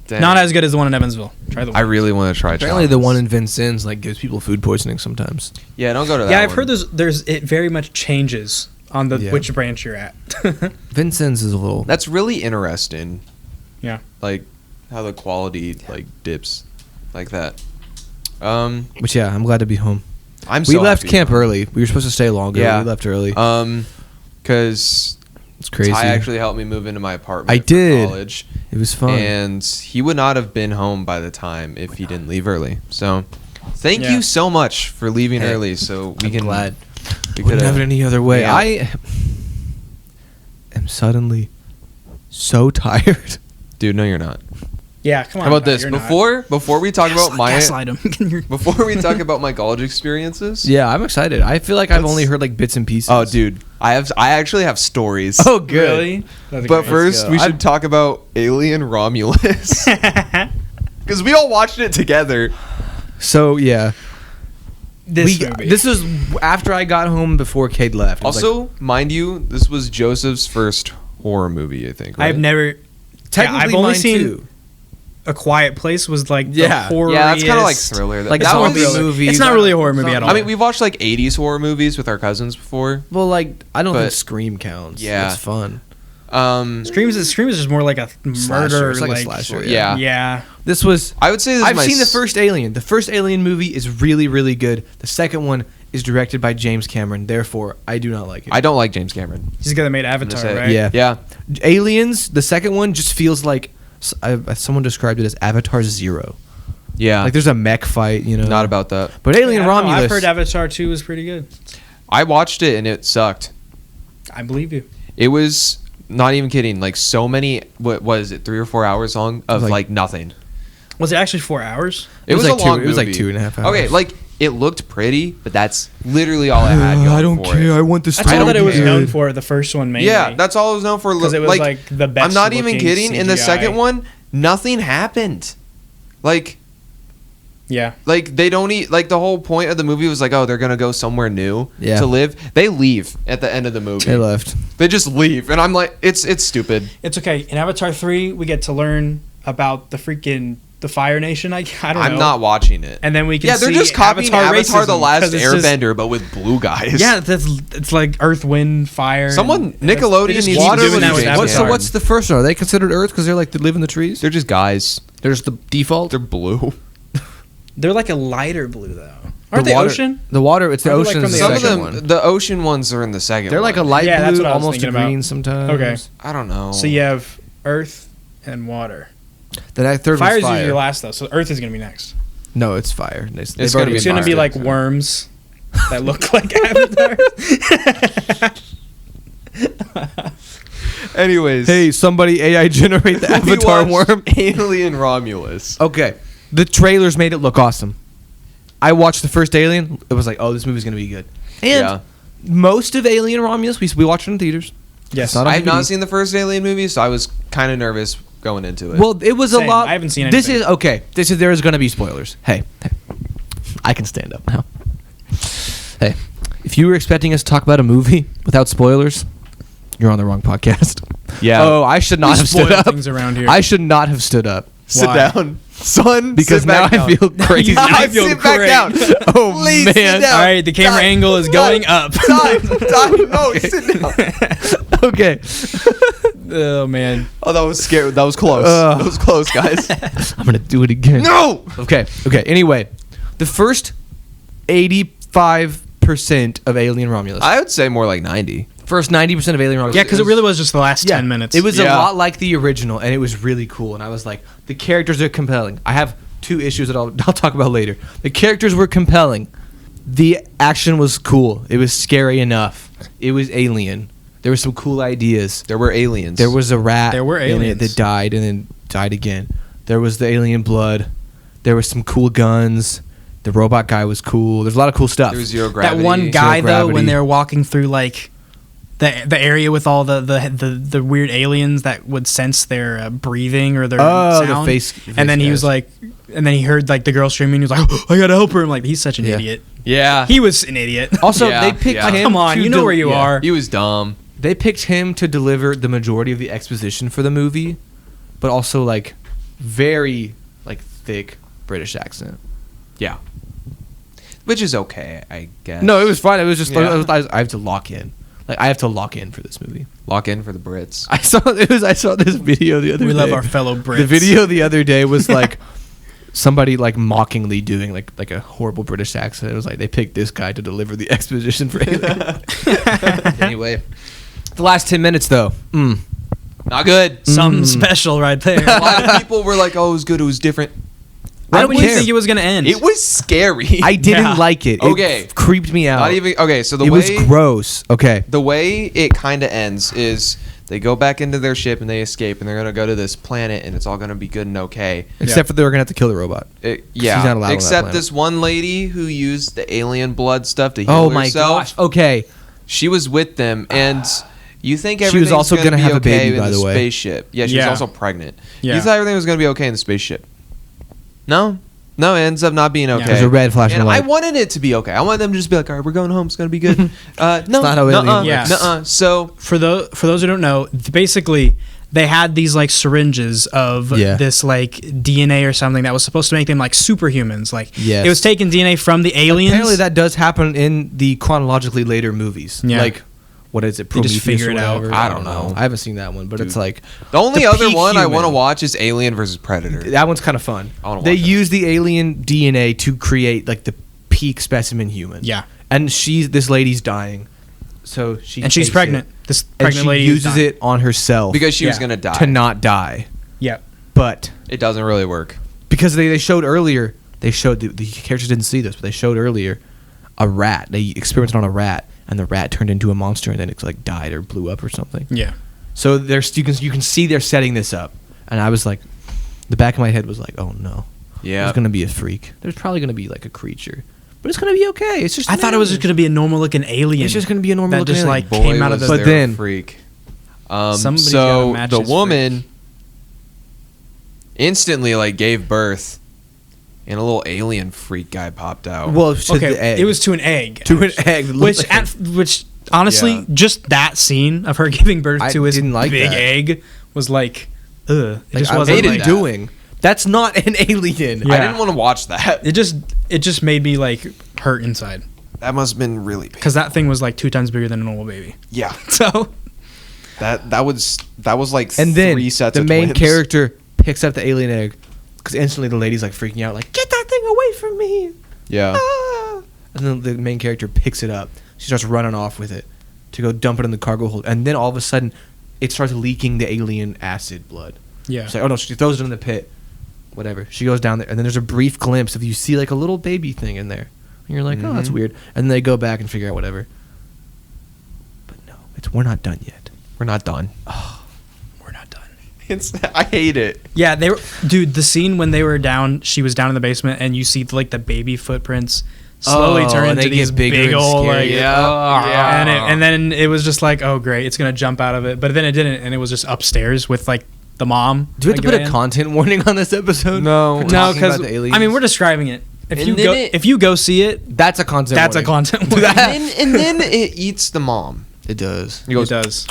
Dang. not as good as the one in Evansville. Try the one. I really want to try apparently Chava's. the one in Vincennes like gives people food poisoning sometimes. Yeah, don't go to that Yeah, I've one. heard there's it very much changes on the Yeah. which branch you're at. Vincennes is a little. That's really interesting. Yeah. Like how the quality like dips like that. But yeah, I'm glad to be home. I'm We so left happy. camp early. We were supposed to stay longer. Yeah. We left early. Because It's crazy. Ty actually helped me move into my apartment. I for did. college, It was fun. and he would not have been home by the time if he didn't leave early. So, thank Yeah. you so much for leaving Hey, early, so we I'm can. glad. We Wouldn't could have it any other way. Yeah. I am suddenly so tired. Dude, no, you're not. Yeah, come on. How about Ty, this? you're not. Before we talk about my gaslight him. before we talk about my college experiences. Yeah, I'm excited. I feel like I've Let's- only heard like bits and pieces. Oh, dude, I actually have stories. Oh, good. Really? That's But great. first, go. we should talk about Alien Romulus because we all watched it together. So yeah, this movie. this was after I got home before Cade left. It was, Also, mind you, this was Joseph's first horror movie, I think. Right? I've never. like, technically I've only mine seen too. A Quiet Place was like Yeah. the horror. Yeah, that's kind of like thriller. Like that zombie was, movie. It's not really a horror movie at all. I mean, we've watched like 80s horror movies with our cousins before. Well, like I don't think But- Scream counts. Yeah. it's fun. Scream is just more like a Slasher. murder. It's like a like slasher, yeah. Yeah. This was. I would say this is I've my seen the first Alien. The first Alien movie is really, really good. The second one is directed by James Cameron. Therefore, I do not like it. I don't like James Cameron. He's the guy that made Avatar, say- right? Yeah. Yeah. Aliens, the second one just feels like someone described it as Avatar Zero. Yeah. Like there's a mech fight, you know. Not about that. But Alien I don't know, Romulus. I've heard Avatar 2 was pretty good. I watched it and it sucked. I believe you. It was not even kidding. Like so many. What was it? 3 or 4 hours long of Like- like nothing. Was it actually 4 hours? It was like a long two. It was like movie. 2.5 hours. Okay, like it looked pretty, but that's literally all it had going I don't for care. it. I want this. That's all don't that it was care. known for. The first one mainly. Yeah, that's all it was known for. because it was like the best. I'm not even looking kidding. In the CGI. second one, nothing happened. Like Yeah. they don't eat. Like the whole point of the movie was like, oh, they're gonna go somewhere new Yeah. to live. They leave at the end of the movie. They left. They just leave, and I'm like, it's stupid. It's okay. In Avatar 3, we get to learn about the Fire Nation. I don't know. I'm not watching it. And then we can Yeah, they're see just copying Avatar: The racism, Last 'cause it's just- Airbender, but with blue guys. Yeah, it's like Earth, Wind, Fire. Someone- and Nickelodeon they just needs keep to doing do that with James What's Avatar. what's the first one? Are they considered Earth because they're like they live in the trees? they're just guys. They're just the default. They're blue. They're like a lighter blue though. Aren't they water, ocean? The water. It's the Aren't they, ocean. like, is from the the Some of second them, one. the ocean ones are in the second. They're like a one. light Yeah, that's blue, what I was almost a thinking about. green sometimes. Okay. I don't know. So you have Earth and water. Then that third Fire's one's fire. usually last though, so Earth is gonna be next. No, it's fire. They've gonna already be It's gonna fire. be like Fire. worms that look like Avatar. Anyways, Hey, somebody AI generate the we Avatar watched worm. Alien Romulus. Okay, the trailers made it look awesome. I watched the first Alien. It was like, oh, this movie's gonna be good. And Yeah. most of Alien Romulus, we watched it in theaters. Yes. Not on I have DVD. not seen the first Alien movie, so I was kind of nervous going into it. Well, it was Same. a lot. I haven't seen This anything. is okay. There is gonna be spoilers. Hey, I can stand up now. Hey, if you were expecting us to talk about a movie without spoilers, you're on the wrong podcast. Yeah. Oh, I should not We have stood spoil up. things around here. I should not have stood up. sit Why? down, son. Because sit now back I down. feel crazy. Now I feel sit back great. down. Oh Please man! sit down. All right, the camera Die. angle is Die. going up. Die. No, sit down. Okay. Oh man. Oh, that was scary. That was close. Ugh. That was close, guys. I'm gonna do it again. No. Okay. Anyway, the first 85% of Alien Romulus. I would say more like 90. First 90% of Alien Romulus. Yeah, because it really was just the last 10 minutes. It was a Yeah. lot like the original, and it was really cool. And I was like, the characters are compelling. I have two issues that I'll talk about later. The characters were compelling. The action was cool. It was scary enough. It was alien. There were some cool ideas. There were aliens. There was a rat There were in it aliens. that died and then died again. There was the alien blood. There was some cool guns. The robot guy was cool. There's a lot of cool stuff. There was zero that gravity. one guy though, gravity. when they were walking through like the area with all the weird aliens that would sense their breathing or their Oh, the sound. face and then he was guys. like, and then he heard like the girl screaming. He was like, oh, I gotta help her. I'm like, he's such an Yeah. idiot. Yeah. He was an idiot. Also, Yeah, they picked yeah. him. Come on, to you know where you are. He was dumb. They picked him to deliver the majority of the exposition for the movie, but also like very like thick British accent. Yeah. Which is okay, I guess. No, it was fine. It was just Yeah. I have to lock in. Like I have to lock in for this movie. Lock in for the Brits. I saw this video the other day. We love our fellow Brits. The video the other day was like somebody like mockingly doing like a horrible British accent. It was like they picked this guy to deliver the exposition for Alien. Anyway, the last 10 minutes though. Not good. Something special right there. A lot of people were like, "Oh, it was good. It was different." Why don't would you care. think it was gonna end? It was scary. I didn't Yeah. like it. Okay. It creeped me out. Not even okay. So the it way was gross. Okay. the way it kind of ends is they go back into their ship and they escape and they're gonna go to this planet and it's all gonna be good and okay. Except for they were gonna have to kill the robot. Yeah. She's not allowed on that Except planet. this one lady who used the alien blood stuff to heal Oh my herself. gosh. Okay. She was with them and. You think She was everything's also gonna gonna be have a okay baby, in by the way. spaceship? Yeah, she Yeah. was also pregnant. Yeah. You thought everything was gonna be okay in the spaceship? No, it ends up not being okay. There's a red flashing And I light. wanted it to be okay. I wanted them to just be like, all right, we're going home. It's gonna be good. No, not how Alien nuh-uh, works. nuh-uh. So for those who don't know, basically they had these like syringes of Yeah. this like DNA or something that was supposed to make them like superhumans. Like Yes. it was taking DNA from the aliens. Apparently that does happen in the chronologically later movies. Yeah. Like what is it? They just Prometheus figure or it out. whatever? I don't know. I haven't seen that one, but it's Dude. like the only the other peak one I want to human. watch is Alien versus Predator. that one's kind of fun. I wanna They watch that. use the alien DNA to create like the peak specimen human. Yeah. And this lady's dying. So she's pregnant. This And pregnant she lady uses it on herself Because she was Yeah. gonna die. to not die. Yeah. But It doesn't really work. because they showed earlier, the characters didn't see this, but they showed earlier a rat. They experimented on a rat, and the rat turned into a monster, and then it like died or blew up or something. Yeah. So you can see they're setting this up, and I was like, the back of my head was like, oh no, Yeah. there's gonna be a freak. There's probably gonna be like a creature, but it's gonna be okay. It's just. I thought it was just gonna be a normal looking alien. It's just gonna be a normal that looking just alien. like Boy, came out of was the. But there a then- freak. Somebody's So gotta match the his woman instantly like gave birth, and a little alien freak guy popped out. Well, to Okay, the egg. it was to an egg. to an egg, Which honestly, Yeah. just that scene of her giving birth I to his didn't like big that. egg was like, ugh. It like, just I wasn't. hated like that. doing. That's not an alien. Yeah. I didn't want to watch that. It just made me like hurt inside That must have been really big. because that thing was like 2 times bigger than a normal baby. Yeah, So that was like And then 3 sets the of main twins. character picks up the alien egg because instantly the lady's like freaking out, like, "Get that thing away from me!" Yeah. Ah! And then the main character picks it up. She starts running off with it to go dump it in the cargo hold, and then all of a sudden, it starts leaking the alien acid blood. yeah, She's like, "Oh no!" She throws it in the pit. Whatever. She goes down there, and then there's a brief glimpse of you see like a little baby thing in there, and you're like, "Oh, that's Mhm. weird." And then they go back and figure out whatever. But no, we're not done yet. We're not done. we're not done. I hate it. Yeah, they were, dude. The scene when they were down, she was down in the basement, and you see like the baby footprints slowly Oh, turn and into they get these bigger big and old scary. like, Yeah. and then it was just like, oh great, it's gonna jump out of it, but then it didn't, and it was just upstairs with like the mom. Do we have to like, put a in. content warning on this episode? No. For No, talking because about the aliens? I mean we're describing it. If And you then go, it- if you go see it, that's a content. that's a warning. content warning. And then it eats the mom. It does. He goes, It does.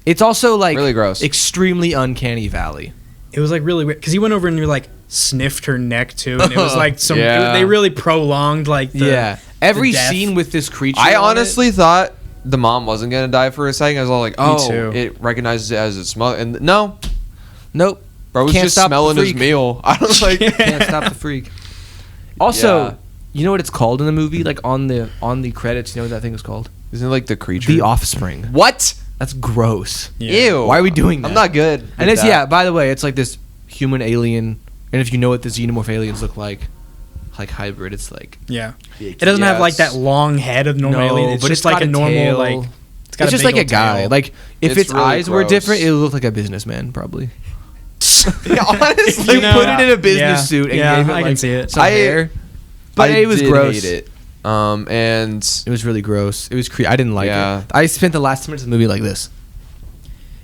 It's also like Really gross. extremely uncanny valley. It was like really weird because he went over and you like sniffed her neck too, and it was like some. Yeah. They really prolonged like the Every death. scene with this creature. I on honestly thought the mom wasn't gonna die for a second. I was all like, oh, too. it recognizes it as its mother. And no, it. Nope. bro was Can't just stop the smelling his freak. meal. I was like, Can't stop the freak. Also, Yeah. you know what it's called in the movie? Like on the credits, you know what that thing is called? isn't it like the creature? The Offspring. What? That's gross. Yeah. Ew. Why are we doing that? I'm not good. And with it's that. yeah. By the way, it's like this human alien. And if you know what the xenomorph aliens look like hybrid, it's like Yeah. It doesn't have like that long head of normal alien. It's just like got a normal tail. like. It's got just big like a old guy. tail. Like if It's its really eyes were gross. different, it would look like a businessman probably. Yeah, honestly, You put it in a business Yeah. suit and Yeah, gave it I can like see it. some I- hair. But it was did gross. hate it. And It was really gross. It was I didn't like Yeah. it. I spent the last 2 minutes of the movie like this.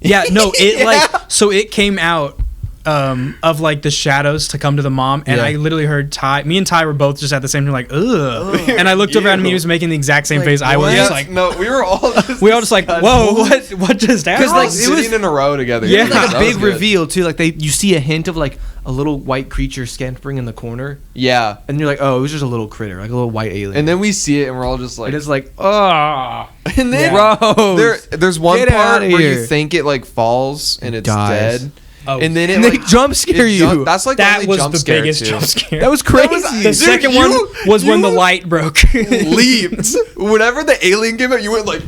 Yeah, no, it Yeah. like so it came out of like the shadows to come to the mom, and Yeah. I literally heard me and Ty were both just at the same time like ugh, and I looked over at him, he was making the exact same Like, face I was, what? just like no, we were all just we all just like whoa, what just happened? Because like it sitting was- in a row together. Yeah. It was like a That was big good. reveal too. Like you see a hint of like a little white creature scampering in the corner, Yeah, and you're like, oh, it was just a little critter, like a little white alien. and then we see it, and we're all just like, it is like, oh, and then gross. there's one Get part outta where here. you think it like falls and it's dies. dead, Oh. and then it And they like jump scare it you. That's like that only was jump the scare biggest too. jump scare. That was crazy. the Dude, second you- one was when the you light broke. Leaped. Whenever the alien came out, you went like,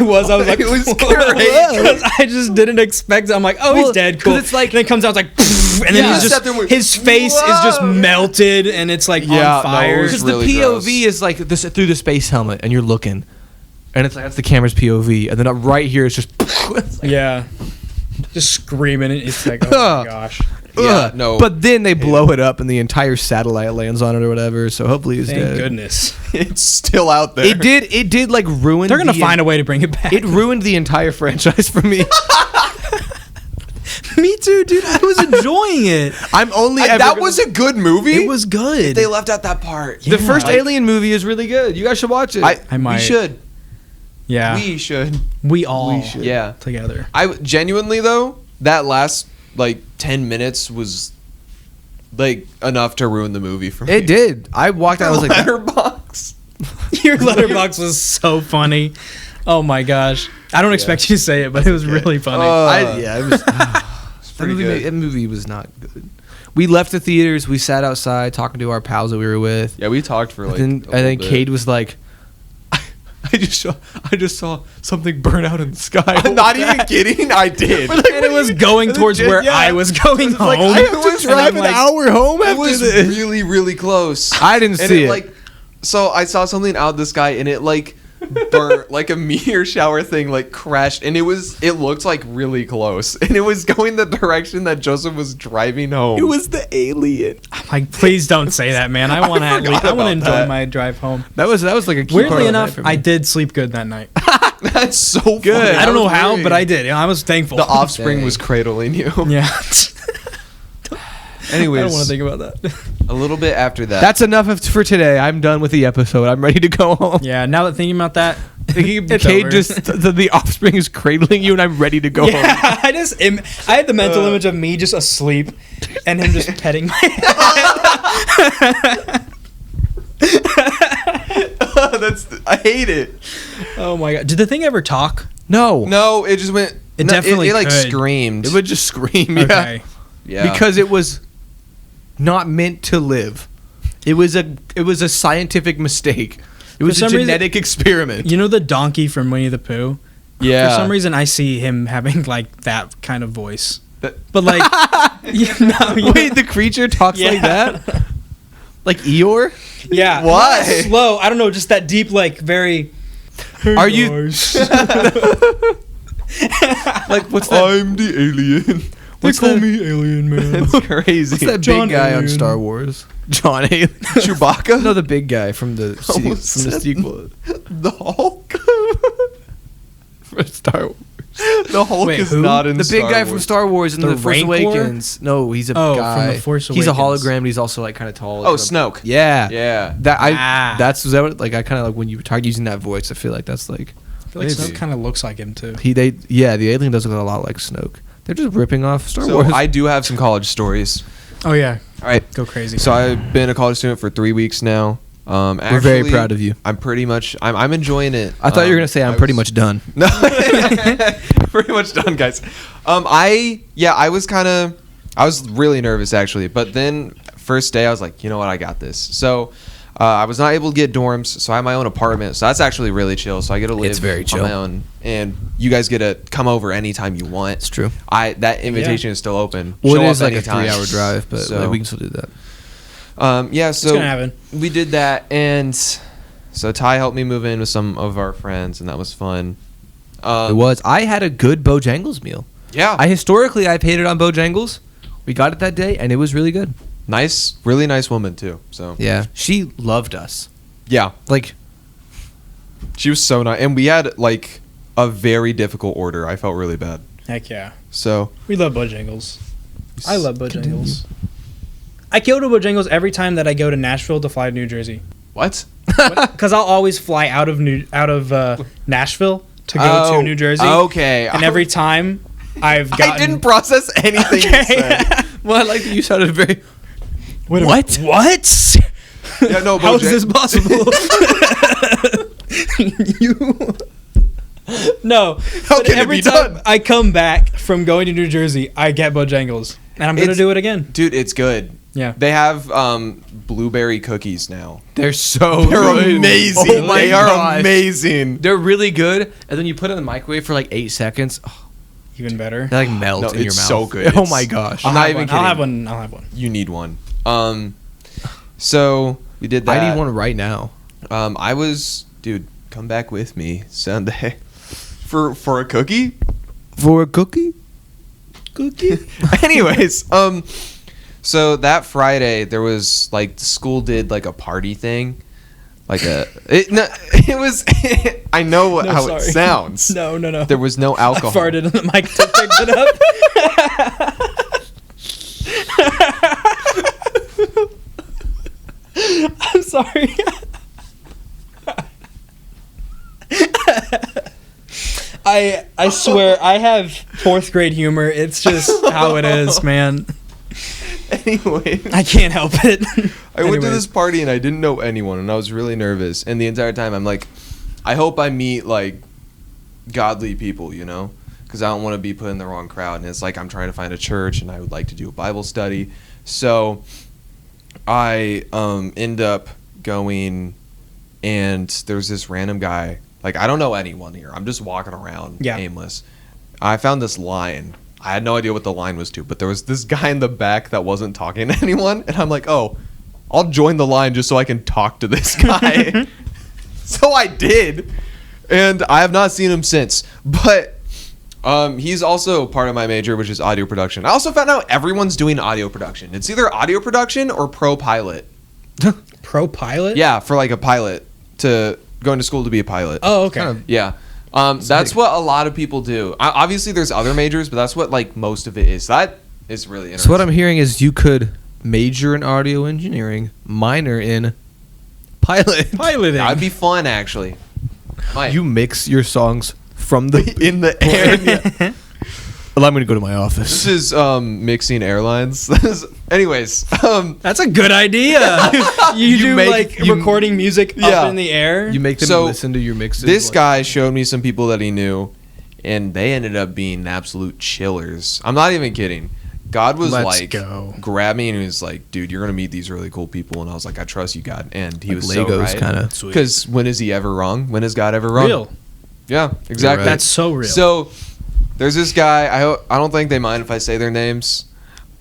I was like, It was "Whoa." great. 'Cause I just didn't expect it. I'm like, oh, Well, he's dead. 'cause Cool. it's like- and then it comes out it's like, and then Yeah. he's Sat there and just went, his face is just "Whoa." melted, and it's like Yeah, no, on it fire. was Because really the POV gross. is like this through the space helmet, and you're looking, and it's like that's the camera's POV, and then up right here it's just. It's like, Yeah, just screaming. It's like, oh my gosh. Yeah, ugh. no. But then they blow it up, and the entire satellite lands on it or whatever. So hopefully it's Thank dead. goodness. it's still out there. It did like ruin. They're gonna find a way to bring it back. It ruined the entire franchise for me. Me too, dude. I was enjoying it. I'm only ever that gonna- was a good movie. It was good. They left out that part. the first like- Alien movie is really good. You guys should watch it. I might. We should. Yeah, We should. we all We should. Yeah. together. I genuinely though, that last like 10 minutes was like enough to ruin the movie for me. It did. I walked out. I was like, Letterbox. Your letterbox was so funny. Oh my gosh. I don't expect you to say it, but it was really funny. yeah, it was. that, pretty movie, good. that movie was not good. We left the theaters. We sat outside talking to our pals that we were with. Yeah, we talked for like. and then Cade was like, I just saw something burn out in the sky. I'm not even kidding. I did. and it was going towards where I was going home. Like, I have And to drive I'm an like, hour home It after was this. really, really close. I didn't And see it. Like, so I saw something out of the sky, and it like burnt, like a meteor shower thing, like crashed, and it looked like really close, and it was going the direction that Joseph was driving home. It was the alien. I'm like, please don't say that, man. I want to forgot I want to about enjoy that. my drive home. That was like a key part Weirdly of the night enough, for me. I did sleep good that night. That's so Good. funny. I don't know was how, worried. but I did. I was thankful. The offspring Dang. was cradling you. Yeah. Anyways, I don't want to think about that. a little bit after that. That's enough for today. I'm done with the episode. I'm ready to go home. Yeah. Now that thinking about that, Thinking It's Cade over. just the offspring is cradling you, and I'm ready to go home. yeah, I had the mental image of me just asleep and him just petting my head. I hate it. Oh my god! Did the thing ever talk? No, No, it just went. It no, definitely it like could. screamed. it would just scream. Yeah. Okay. Yeah. Because it was not meant to live. It was a scientific mistake. It was a some reason- genetic experiment. You know the donkey from Winnie the Pooh? yeah. For some reason, I see him having like that kind of voice. That- But like, Wait, the creature talks like that? Like Eeyore? Yeah. Why? Not slow. I don't know. Just that deep, like very. Are you- guys." Like what's that? I'm the alien. They call that- me Alien Man. It's crazy. What's that John big guy on Alien. Star Wars? John Alien. Chewbacca? No, the big guy from the Almost from the said- sequel The Hulk? from Star Wars. The Hulk Wait, is who? not in The big Star guy from Wars. Star Wars in The the Force Rancor? Awakens. No, he's a Oh, from guy. The Force He's a Awakens. hologram. But he's also like kind of tall. Oh, kind of- Snoke. Yeah. Yeah. That's is that what, like I kind of like when you talk using that voice. I feel like that's like I feel like Maybe. Snoke kind of looks like him too. the alien does look a lot like Snoke. They're just ripping off Star So Wars. I do have some college stories. Oh yeah, All right. go crazy. So I've been a college student for 3 weeks now. We're very proud of you. I'm pretty much. I'm enjoying it. I thought you were gonna say I'm pretty much done. No, pretty much done, guys. I was really nervous actually, but then first day I was like, you know what, I got this. So I was not able to get dorms, so I have my own apartment. So that's actually really chill. So I get to live It's very chill. on my own, and you guys get to come over anytime you want. It's true. That invitation is still open. Well, Show it is up like a anytime. 3-hour drive, but So- like, we can still do that. Yeah, it's so gonna happen. we did that, and so Ty helped me move in with some of our friends, and that was fun. It was. I had a good Bojangles meal. Yeah. I've hated on Bojangles. We got it that day, and it was really good. Nice, really nice woman too. So Yeah, she loved us. yeah, Like, she was so nice, and we had like a very difficult order. I felt really bad. Heck yeah, So we love Bojangles. I love Bojangles. I go to Bojangles every time that I go to Nashville to fly to New Jersey. what? Because I'll always fly out of Nashville to go to New Jersey. Okay, And every time I've gotten. I didn't process anything you said. well, I like that you sounded very. Wait a What? minute. What? Yeah, no, How is this Bojang- possible? You. No. How but can it every be time done? I come back from going to New Jersey, I get Bojangles, and I'm gonna It's- do it again. Dude, it's good. Yeah. They have blueberry cookies now. They're so They're good. amazing. Oh my they are gosh. amazing. They're really good, and then you put it in the microwave for like 8 seconds. Oh, Even better. they like melt No, in your it's mouth. so good. Oh It's- my gosh. I'm not even I'll have kidding. one. I'll have one. You need one. So we did that. I need one right now. I was, dude, come back with me Sunday for a cookie. For a cookie? Cookie. Anyways, so that Friday there was like the school did like a party thing, like it was. I know No, how sorry. it sounds. No. There was no I alcohol. farted and the mic picked it up. I'm sorry. I swear I have 4th grade humor. It's just how it is, man. Anyway, I can't help it. I went to Anyways. this party and I didn't know anyone and I was really nervous. And the entire time I'm like, I hope I meet like godly people, you know, because I don't want to be put in the wrong crowd. And it's like I'm trying to find a church and I would like to do a Bible study. So I end up going, and there's this random guy. Like, I don't know anyone here. I'm just walking around aimless. I found this line. I had no idea what the line was to, but there was this guy in the back that wasn't talking to anyone. And I'm like, oh, I'll join the line just so I can talk to this guy. So I did. And I have not seen him since. But he's also part of my major, which is audio production. I also found out everyone's doing audio production. It's either audio production or pro pilot. Pro pilot? Yeah, for like a pilot to going to school to be a pilot. Oh, okay. Kind of- Yeah. That's what a lot of people do. Obviously, there's other majors, but that's what like most of it is. That is really interesting. So what I'm hearing is you could major in audio engineering, minor in pilot. Piloting. That'd be fun, actually. Might. You mix your songs from the in the air. Well, I'm gonna go to my This office. is mixing airlines. Anyways, That's a good idea. you do make- like you- recording music Yeah. up in the air. You make them So, listen to your mixes. this like- guy showed me some people that he knew, and they ended up being absolute chillers. I'm not even kidding. God was Let's like, go. grabbed me and he was like, dude, you're going to meet these really cool people. And I was like, I trust you, God. And he Like was so Legos right. kinda. Sweet. Because when is he ever wrong? When is God ever wrong? Real. Yeah, exactly. right. That's so real. So there's this guy. I don't think they mind if I say their names.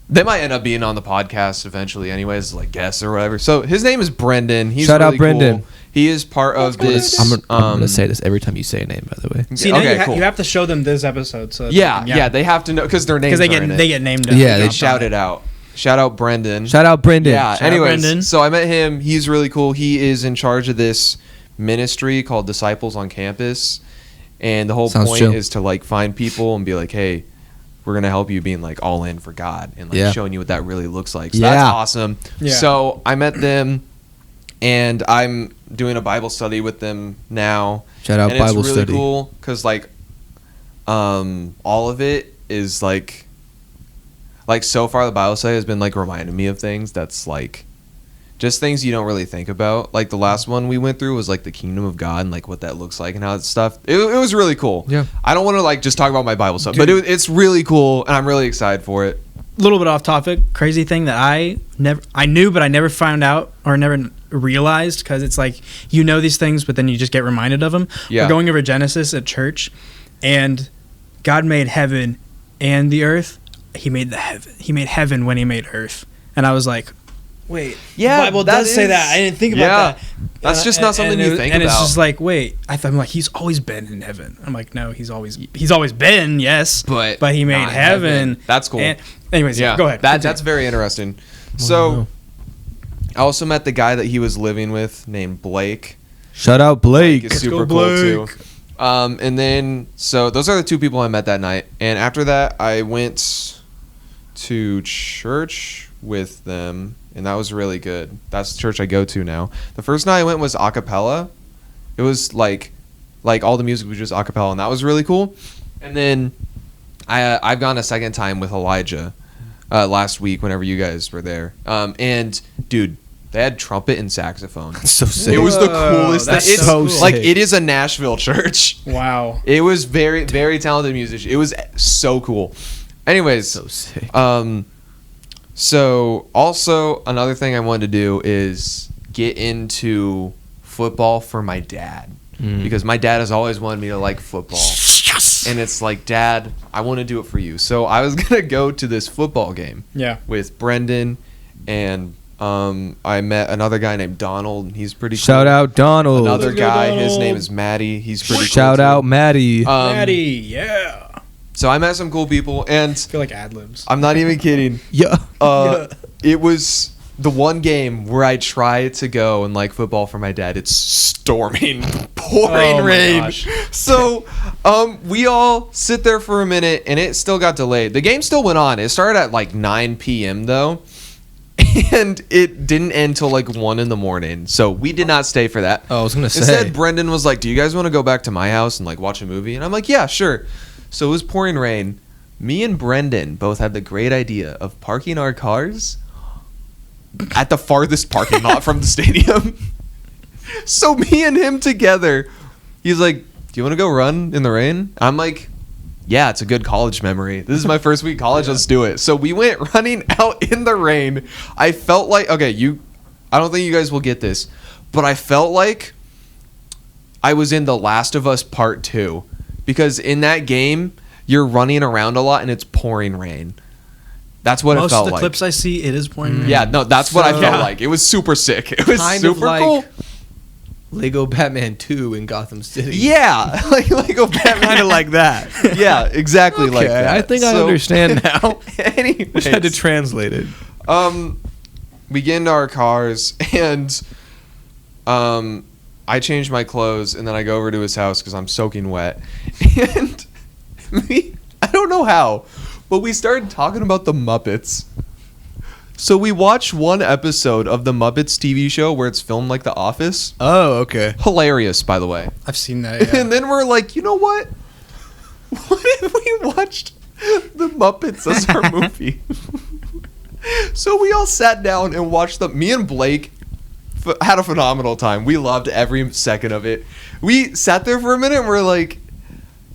They might end up being on the podcast eventually, anyways, like guests or whatever. So his name is Brendan. He's Shout out really Brendan. Cool. He is part of this. I'm gonna say this every time you say a name, by the way. See, now okay, cool. you have to show them this episode. So that Yeah, they have to know because their names because are in they it. get named. Yeah, They they shout it out. Shout out Brendan. Shout out Brendan. Yeah. Shout out Anyways, Brendan. so I met him. He's really cool. He is in charge of this ministry called Disciples on Campus, and the whole Sounds point chill. is to like find people and be like, hey, we're gonna help you being like all in for God and like Yeah. showing you what that really looks like. So Yeah. that's awesome. Yeah. So I met them, and I'm doing a Bible study with them now. Shout out and Bible it's really study. cool because like all of it is like so far the Bible study has been like reminding me of things that's like just things you don't really think about. Like the last one we went through was like the kingdom of God and like what that looks like and how it's stuff. It was really cool. Yeah. I don't want to like just talk about my Bible stuff, but it's really cool and I'm really excited for it. Little bit off topic. Crazy thing that I knew, but I never found out or never realized because it's like you know these things, but then you just get reminded of them. Yeah. We're going over Genesis at church, and God made heaven and the earth. He made heaven when He made earth, and I was like, wait, Yeah, the Bible that does say is- that. I didn't think about Yeah. that. That's just not something you think and about. it's just like, wait, I'm like, He's always been in heaven. I'm like, no, He's always been, yes, But He made not heaven. That's cool. And, anyways, Yeah, go ahead. That's very interesting. So I also met the guy that he was living with named Blake. Shout out Blake. Is Let's super go, cool too. Blake. And then so those are the two people I met that night. And after that, I went to church with them, and that was really good. That's the church I go to now. The first night I went was a cappella. It was like all the music was just a cappella, and that was really cool. And then I've gone a second time with Elijah last week whenever you guys were there. And dude, they had trumpet and saxophone. So sick. It was the Whoa, coolest thing. that's It's so cool. like sick. it is a Nashville church. Wow. It was very, very talented musician. It was so cool. Anyways, So sick. so also another thing I wanted to do is get into football for my dad because my dad has always wanted me to like football. And it's like, Dad, I want to do it for you. So I was gonna go to this football game Yeah. with Brendan, and I met another guy named Donald. And he's pretty Shout cool. out Donald. Another Let's go, guy, his Donald. name is Maddie. He's pretty Shout cool out too. Maddie. Maddie, yeah. So I met some cool people, and I feel like ad libs. I'm not even kidding. yeah. It was the one game where I tried to go and like football for my dad. It's storming, pouring Oh my rain. gosh. So we all sit there for a minute, and it still got delayed. The game still went on. It started at like 9 p.m. though, and it didn't end till like 1 in the morning. So we did not stay for that. Oh, I was gonna say. Instead, Brendan was like, "Do you guys want to go back to my house and like watch a movie?" And I'm like, "Yeah, sure." So it was pouring rain. Me and Brendan both had the great idea of parking our cars at the farthest parking lot from the stadium. So me and him together, he's like, "Do you want to go run in the rain?" I'm like, "Yeah, it's a good college memory. This is my first week of college. Let's do it." So we went running out in the rain. I felt like, I don't think you guys will get this, but I felt like I was in The Last of Us Part 2, because in that game, you're running around a lot and it's pouring rain. That's what it Most felt of the like. clips I see, it is pouring rain. Yeah, no, that's what I So- felt Yeah. like. It was super sick. It was Kind of super like- cool. Lego Batman 2 in Gotham City. Yeah, like Lego Batman. Kind of like that. Yeah, exactly like Okay, that. I think I So- understand now. Anyways, Just had to translate it. we get into our cars and I change my clothes and then I go over to his house because I'm soaking wet. And I don't know how, but we started talking about the Muppets. So we watched one episode of the Muppets TV show where it's filmed like The Office. Oh, okay. Hilarious, by the way. I've seen that. Yeah. And then we're like, you know what? What if we watched the Muppets as our movie? So we all sat down and watched them. Me and Blake had a phenomenal time. We loved every second of it. We sat there for a minute and we're like,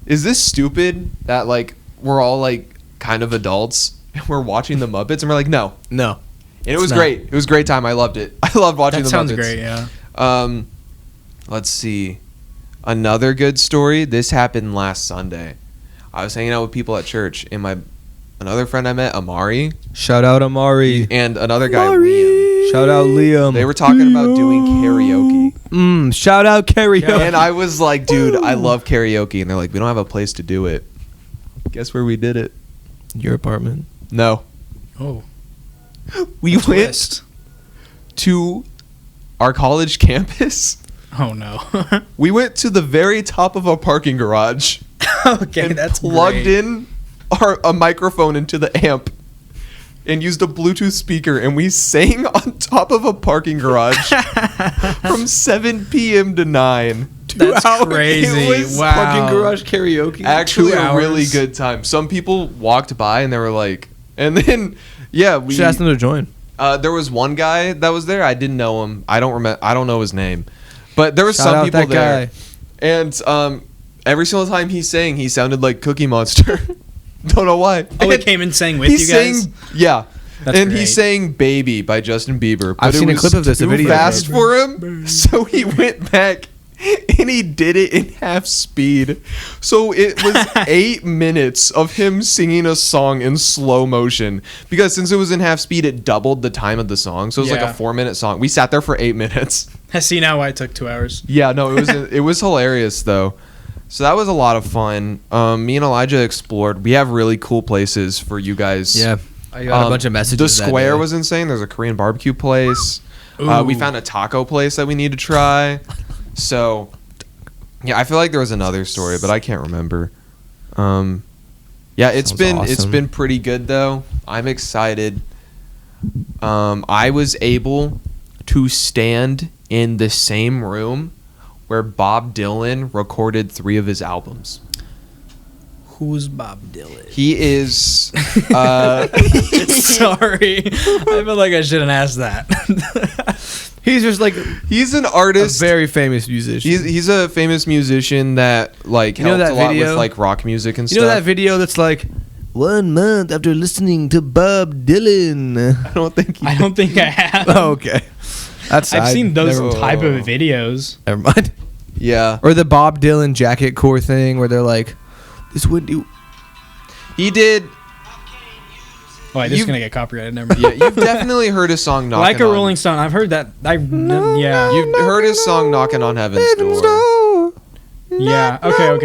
is this stupid that like we're all like kind of adults and we're watching the Muppets? And we're like, no. No. And it was not. great. It was a great time. I loved it. I loved watching That the sounds Muppets. great. Yeah. Let's see. Another good story. This happened last Sunday. I was hanging out with people at church, and another friend I met, Amari, Shout out Amari. and another guy, Liam. Shout out Liam. They were talking about doing karaoke. Shout out karaoke. And I was like, dude, I love karaoke. And they're like, we don't have a place to do it. Guess where we did it? Your apartment. No. Oh. We went Twist. to our college campus. Oh no. We went to the very top of a parking garage. Okay, And that's plugged great. in a microphone into the amp and used a Bluetooth speaker, and we sang on top of a parking garage from 7 p.m. to 9. That's hours. crazy. It was Wow. Parking garage karaoke. Actually, 2 a really hours. good time. Some people walked by and they were like, and then we should ask them to join. there was one guy that was there. I didn't know him. I don't know his name, but there was Shout some out people that there. guy. And every single time he sang, he sounded like Cookie Monster. Don't know why. Oh, he And came and sang with he you guys. sang, yeah. That's and he great. sang "Baby" by Justin Bieber. But I've it seen a was clip of this, a too video. fast for him, so he went back and he did it in half speed. So it was 8 minutes of him singing a song in slow motion, because since it was in half speed, it doubled the time of the song. So it was like Yeah. a 4-minute song. We sat there for 8 minutes. I see now why it took 2 hours. Yeah, no, it was hilarious though. So that was a lot of fun. Me and Elijah explored. We have really cool places for you guys. Yeah. I got a bunch of messages. The that square day. was insane. There's a Korean barbecue place. We Ooh. found a taco place that we need to try. So, yeah, I feel like there was another story, but I can't remember. Yeah, it's Sounds awesome. been pretty good though. I'm excited. I was able to stand in the same room where Bob Dylan recorded 3 of his albums. Who's Bob Dylan? He is Sorry. I feel like I shouldn't ask that. He's just like he's an a artist. very famous musician. He's a famous musician that like You know helped that a lot video? with like rock music and you know that stuff. video that's like 1 month after listening to Bob Dylan. I don't think he I don't think I have. Oh, okay. That's I've seen those never- type of videos. Never mind. Yeah. Or the Bob Dylan jacket core thing where they're like, "This would do." He did. Oh, wait, this is You've- gonna get copyrighted. Never mind. Yeah, you've definitely heard his song "Knocking Like a on." Rolling Stone. I've heard that. Yeah. You've heard his song "Knocking on Heaven's Door." Yeah. Okay. on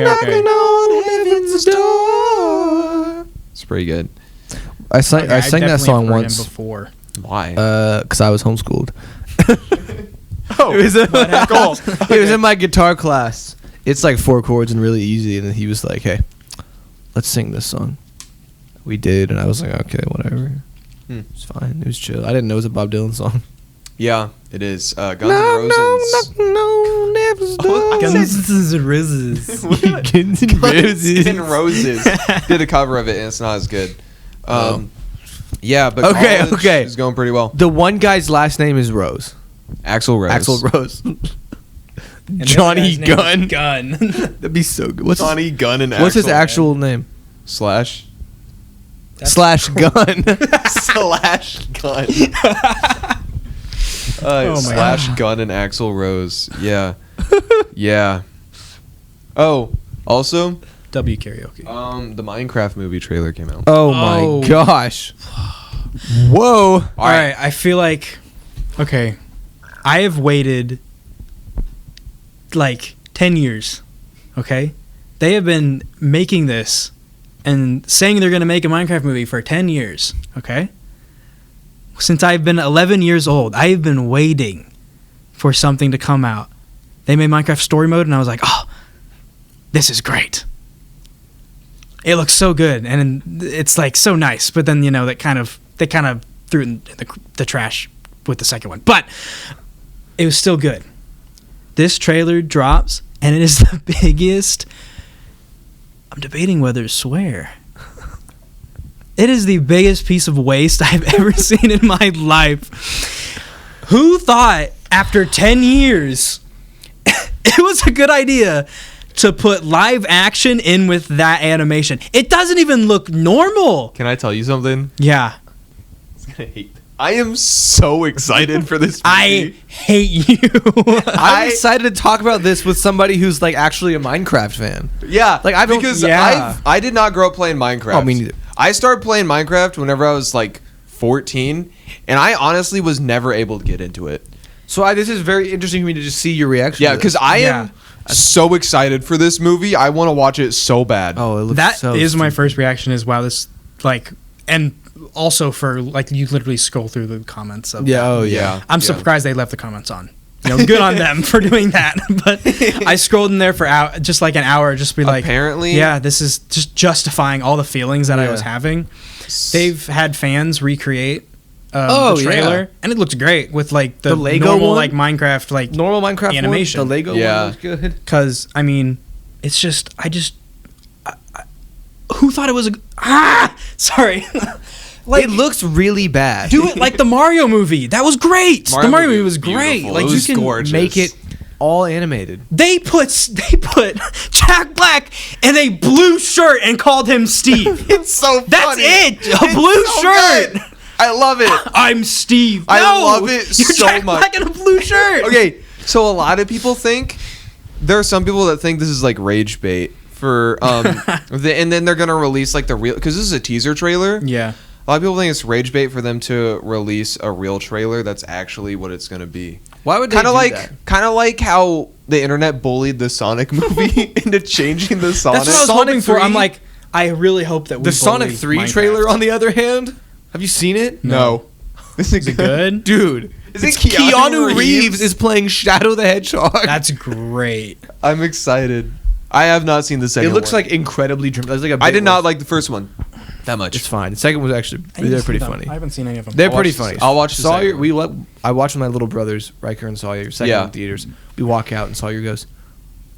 heaven's door. It's pretty good. I sang Okay, I sang that definitely song have heard him once. before. Why? Because I was homeschooled. oh, It was, cool. it was in my guitar class. It's like 4 chords and really easy. And then he was like, "Hey, let's sing this song." We did, and I was like, "Okay, whatever." It's fine. It was chill. I didn't know it was a Bob Dylan song. Yeah, it is. Guns N' Roses. no, never Oh, I Guns N' Roses. Guns N' Guns N' Roses did a cover of it, and it's not as good. Yeah, but Okay, college okay. is going pretty well. The one guy's last name is Rose. Axl Rose. Axl Rose. And the other Johnny guy's name Gunn. is Gunn. That'd be so good. What's Johnny Gunn and what's his Axl actual name? Slash Slash Gun. Slash Gun. Oh my Slash Gun and Axl Rose. Yeah. Yeah. Oh, also, W karaoke. the Minecraft movie trailer came out. Oh Oh. my gosh. Whoa. All right. I feel like, okay, I have waited like 10 years. Okay, they have been making this and saying they're going to make a Minecraft movie for 10 years. Okay, since I've been 11 years old, I have been waiting for something to come out. They made Minecraft Story Mode, and I was like, oh, this is great. It looks so good, and it's like so nice. But then they kind of threw it in the trash with the second one. But it was still good. This trailer drops, and it is the biggest. I'm debating whether to swear. It is the biggest piece of waste I've ever seen in my life. Who thought after 10 years it was a good idea to put live action in with that animation? It doesn't even look normal. Can I tell you something? Yeah. I am so excited for this movie. I hate you. I'm excited to talk about this with somebody who's like actually a Minecraft fan. Yeah, Like, I don't- because yeah. I did not grow up playing Minecraft. Oh, me neither. I started playing Minecraft whenever I was like 14, and I honestly was never able to get into it. So this is very interesting for me to just see your reaction. Yeah, to because this. I Yeah. am so excited for this movie. I want to watch it so bad. Oh, it looks That so is my stupid. first reaction is, wow, this, like, and also for, like, you literally scroll through the comments of Yeah. that. Oh, yeah. yeah. I'm surprised they left the comments on. Good on them for doing that. But I scrolled in there for just like an hour, just be like, Apparently- yeah, this is just justifying all the feelings that I Yeah. was having. They've had fans recreate Oh, the yeah. trailer, and it looked great with like the Lego normal one? like Minecraft like. Normal Minecraft Animation. One, the Lego Yeah. one was good. Because I mean, it's just who thought it was sorry. Like, It looks really bad. do it like the Mario movie. That was great. The Mario movie was great. beautiful. Like It you was can gorgeous. Make it all animated. They put Jack Black in a blue shirt and called him Steve. It's so funny. That's it. A It's blue so shirt. good. I love it. I'm Steve. I No, love it you're so Jack much. Black in a blue shirt. Okay, so a lot of people think there are some people that think this is like rage bait for and then they're gonna release like the real, because this is a teaser trailer. Yeah. A lot of people think it's rage bait for them to release a real trailer that's actually what it's gonna be. Why would they Kind of do like that? how the internet bullied the Sonic movie into changing the Sonic. That's what I was Sonic hoping for. 3? I'm like, I really hope that we The Sonic bully 3 Minecraft. trailer, on the other hand, have you seen it? No. Is it good. Dude. Is it Keanu Keanu Reeves is playing Shadow the Hedgehog. That's great. I'm excited. I have not seen the it second looks one. like incredibly dream. Like a I bit did not worse. like the first one that much. It's fine. The second was actually they're pretty funny. I haven't seen any of them. They're I'll pretty watch funny. the- I'll watch the Sawyer. second I watched with my little brothers, Riker and Sawyer. Second Yeah. in theaters. We walk out and Sawyer goes,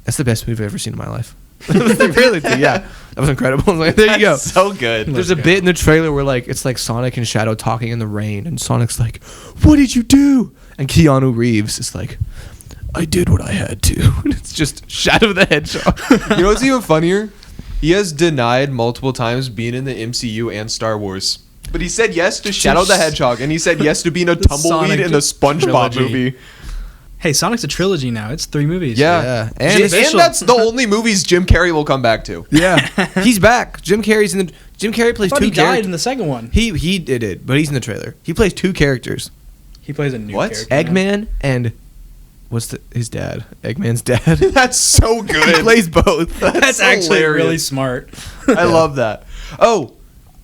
"That's the best movie I've ever seen in my life." Really? Yeah, that was incredible. I was like, there you go. So good. There's a bit in the trailer where like it's like Sonic and Shadow talking in the rain, and Sonic's like, "What did you do?" And Keanu Reeves is like, "I did what I had to." And it's just Shadow the Hedgehog. You know what's even funnier? He has denied multiple times being in the MCU and Star Wars. But he said yes to Shadow the Hedgehog, and he said yes to being a tumbleweed Sonic in the SpongeBob trilogy. movie. Hey, Sonic's a trilogy now. It's 3 movies. Yeah. And, And that's the only movies Jim Carrey will come back to. Yeah, he's back. Jim Carrey's in the. Jim Carrey I plays thought two he died characters. in the second one. He did it, but he's in the trailer. He plays two characters: He plays a new What? character. now. Eggman and what's his dad? Eggman's dad. That's so He good. plays both. That's actually hilarious. really smart. I love that. Oh,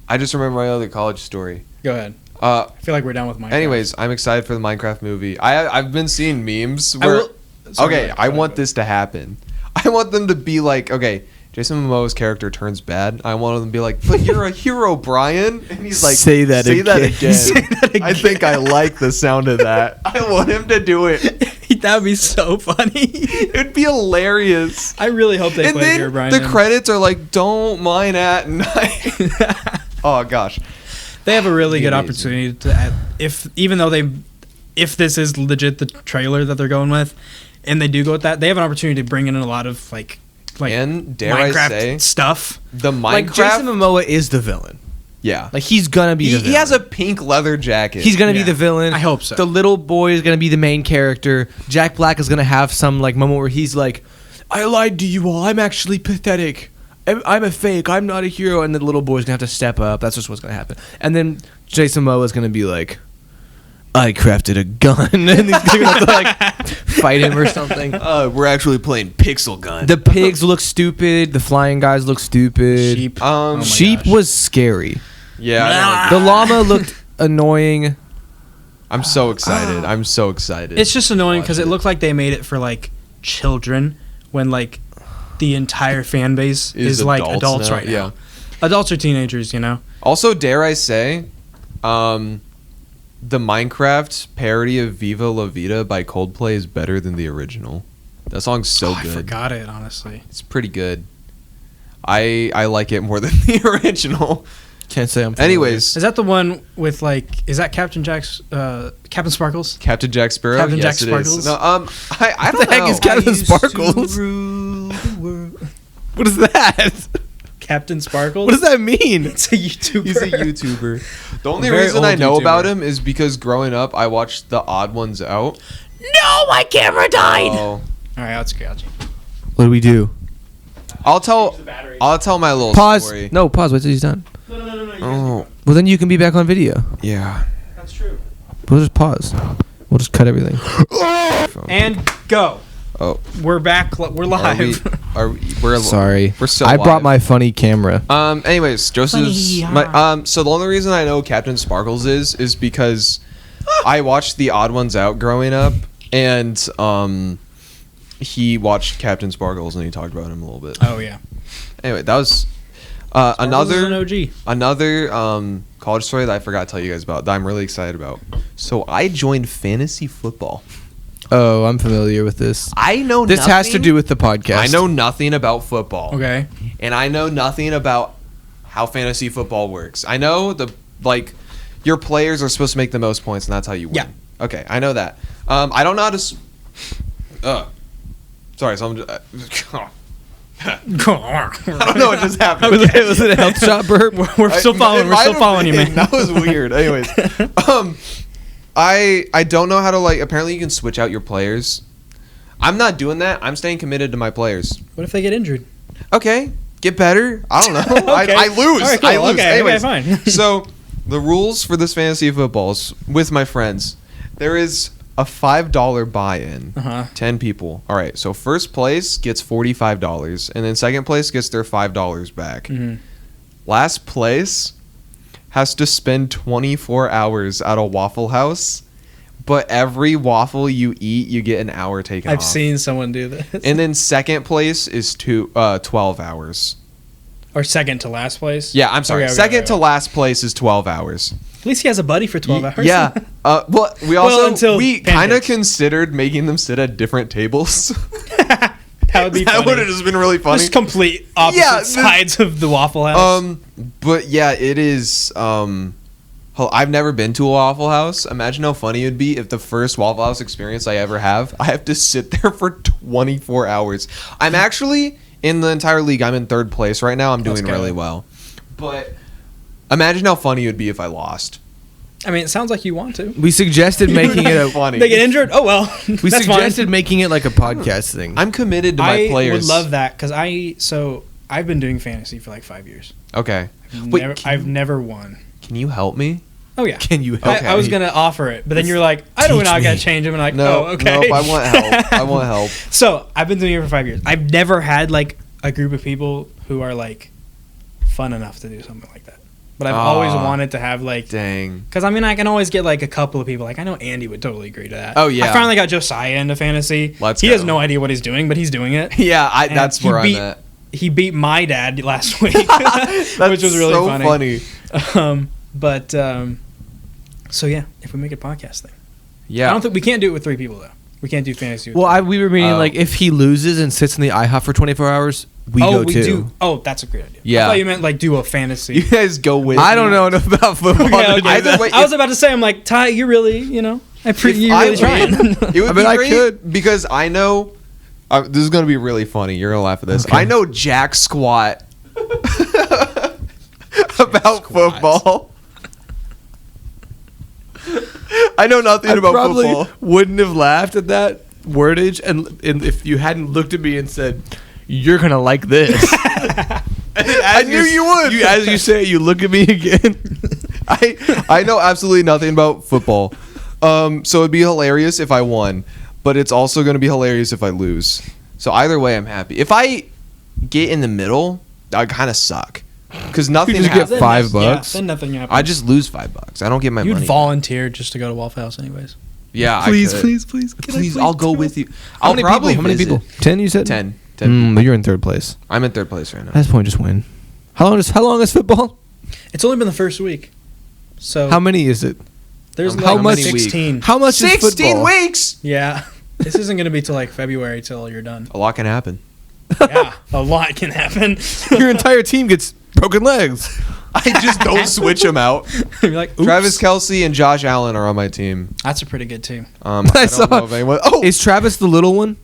I just remember my other college story. Go ahead. Uh, I feel like we're done with Minecraft. anyways, I'm excited for the Minecraft movie. I've been seeing memes I where will- sorry, okay, go I ahead, want go this to happen. I want them to be like, okay, Jason Momoa's character turns bad. I want them to be like, but you're a hero, Brian. And he's like, Say that again." Say that I think I like the sound of that. I want him to do it. that would be so funny. It'd be hilarious. I really hope they And play then Here, Brian. the credits are like, don't mine at night. Oh gosh. They have a really good Amazing. opportunity to, if this is legit the trailer that they're going with, and they do go with that, they have an opportunity to bring in a lot of like And dare I Minecraft say, stuff. the Like Minecraft. Jason Momoa is the villain. Yeah. Like he's gonna be. He, the he villain. has a pink leather jacket. He's gonna be Yeah. the villain. I hope so. The little boy is gonna be the main character. Jack Black is gonna have some like moment where he's like, "I lied to you all. I'm actually pathetic. I'm a fake. I'm not a hero." And the little boy's gonna have to step up. That's just what's gonna happen. And then Jason Momoa is gonna be like, I crafted a gun, and these guys are gonna like fight him or something. We're actually playing Pixel Gun. The pigs look stupid. The flying guys look stupid. Sheep. Oh my Sheep gosh. was scary. Yeah, I don't like The llama looked annoying. I'm so excited. I'm so excited. It's just annoying because Watch it looked like they made it for like children when like the entire fan base is like adults now, right now. yeah. Adults or teenagers, you know. Also, dare I say, the Minecraft parody of Viva La Vida by Coldplay is better than the original. That song's so I good. forgot it honestly. It's pretty good. I like it more than the original. Can't say I'm familiar. Anyways, Is that the one with like? Is that Captain Sparkles? Captain Jack Sparrow. Captain yes, Jack it is. Sparkles? No, I don't the heck know. is Captain Sparkles? What is that? Captain Sparkles. What does that mean? It's a YouTuber. He's a YouTuber. The only Very reason I old know YouTuber. about him is because growing up, I watched The Odd Ones Out. No, my camera died. Oh. All right, let's go. What do we do? I'll tell my little Pause. story. No, pause. Wait till he's done. No. Oh, Well, then you can be back on video. yeah. That's true. We'll just pause. We'll just cut everything. And go. Oh, We're back. We're live. we're Sorry. We're still I brought live. my funny camera. Anyways, Joseph's so the only reason I know Captain Sparkles is because I watched The Odd Ones Out growing up, and he watched Captain Sparkles and he talked about him a little bit. Oh yeah. Anyway, that was Sparkles is an another OG. college story that I forgot to tell you guys about that I'm really excited about. So I joined fantasy football. Oh, I'm familiar with this. I know This has to do with the podcast. I know nothing about football. Okay. And I know nothing about how fantasy football works. I know like your players are supposed to make the most points, and that's how you win. Yeah. Okay, I know that. I don't know how to. Sorry, so I'm. I don't know what just happened. Was it a health shot burp? We're still following. We're still following you, man. That was weird. Anyways, I don't know how to like. Apparently, you can switch out your players. I'm not doing that. I'm staying committed to my players. What if they get injured? Okay, get better. I don't know. Okay. I lose. All right, cool. I lose. Okay, Anyways, fine. so the rules for this fantasy football is with my friends. There is a $5 buy-in. 10 people. All right. So first place gets $45, and then second place gets their $5 back. Mhm. Last place has to spend 24 hours at a Waffle House, but every waffle you eat, you get an hour taken off. I've seen someone do this. And then second place is 12 hours. Or second to last place. Yeah, I'm sorry. Okay, second to okay. last place is 12 hours. At least he has a buddy for 12 hours. Yeah. Well, we also until we kind of pancakes. considered making them sit at different tables. That would be That funny. would have just been really funny. Just complete opposite Yeah, this- sides of the Waffle House. But yeah, it is. I've never been to a Waffle House. Imagine how funny it would be if the first Waffle House experience I ever have, I have to sit there for 24 hours. I'm actually in the entire league. I'm in third place right now. I'm doing Let's go. really well. But imagine how funny it would be if I lost. I mean, it sounds like you want to. We suggested making it a funny. They get injured? Oh, well. We That's suggested fine. making it like a podcast thing. I'm committed to my I players. would love that because I've been doing fantasy for like 5 years. Okay. Wait, I've never won. can you help me? Oh, yeah. Can you help? I was going to offer it, but then you're like, I don't Teach know, I got to me. change them. And I'm like, No, oh, okay. nope, I want help. I want help. So I've been doing it for 5 years. I've never had like a group of people who are like fun enough to do something like that. But I've always wanted to have like, Dang. because I mean, I can always get like a couple of people. Like I know Andy would totally agree to that. Oh, yeah. I finally got Josiah into fantasy. Let's he go. has no idea what he's doing, but he's doing it. Yeah, And that's he where I'm beat- at. He beat my dad last week, That's which was really so funny. funny. So yeah, if we make a podcast thing, Yeah. I don't think we can't do it with 3 people though. We can't do fantasy. With Well, we were meaning Oh. like if he loses and sits in the IHOP for 24 hours, we go we too. do. Oh, that's a great idea. Yeah. I thought you meant like do a fantasy. You guys go with I don't know enough about football. Okay, to okay. do Either that. way, I was about to say, I'm like, Ty, you're really, you're If really I trying. win, it would I mean, be I great could. because I know this is gonna be really funny. You're gonna laugh at this. Okay. I know jack squat about football. I know nothing I about probably football. wouldn't have laughed at that wordage, and if you hadn't looked at me and said, "You're gonna like this," I knew you would. As you say, it, you look at me again. I know absolutely nothing about football, So it'd be hilarious if I won, but it's also going to be hilarious if I lose. So either way, I'm happy. If I get in the middle, I kind of suck because nothing just get happens. $5. Then nothing happens. I just lose $5. I don't get my You'd money. volunteer just to go to Waffle House anyways. Yeah, Please, I could. please, please. Please, I'll go with you. How I'll many probably people? How many visit. people? 10, you said? 10. But you're in third place. I'm in third place right now. At this point, just win. How long is football? It's only been the first week, so How many is it? there's how like much- 16. How much is 16 football? weeks. Yeah, this isn't gonna be till like February till you're done. A lot can happen. Yeah, a lot can happen. Your entire team gets broken legs. I just don't switch them out. You're like, oops. Travis Kelce and Josh Allen are on my team. That's a pretty good team. I I don't saw- know if anyone. Oh, Is Travis the little one?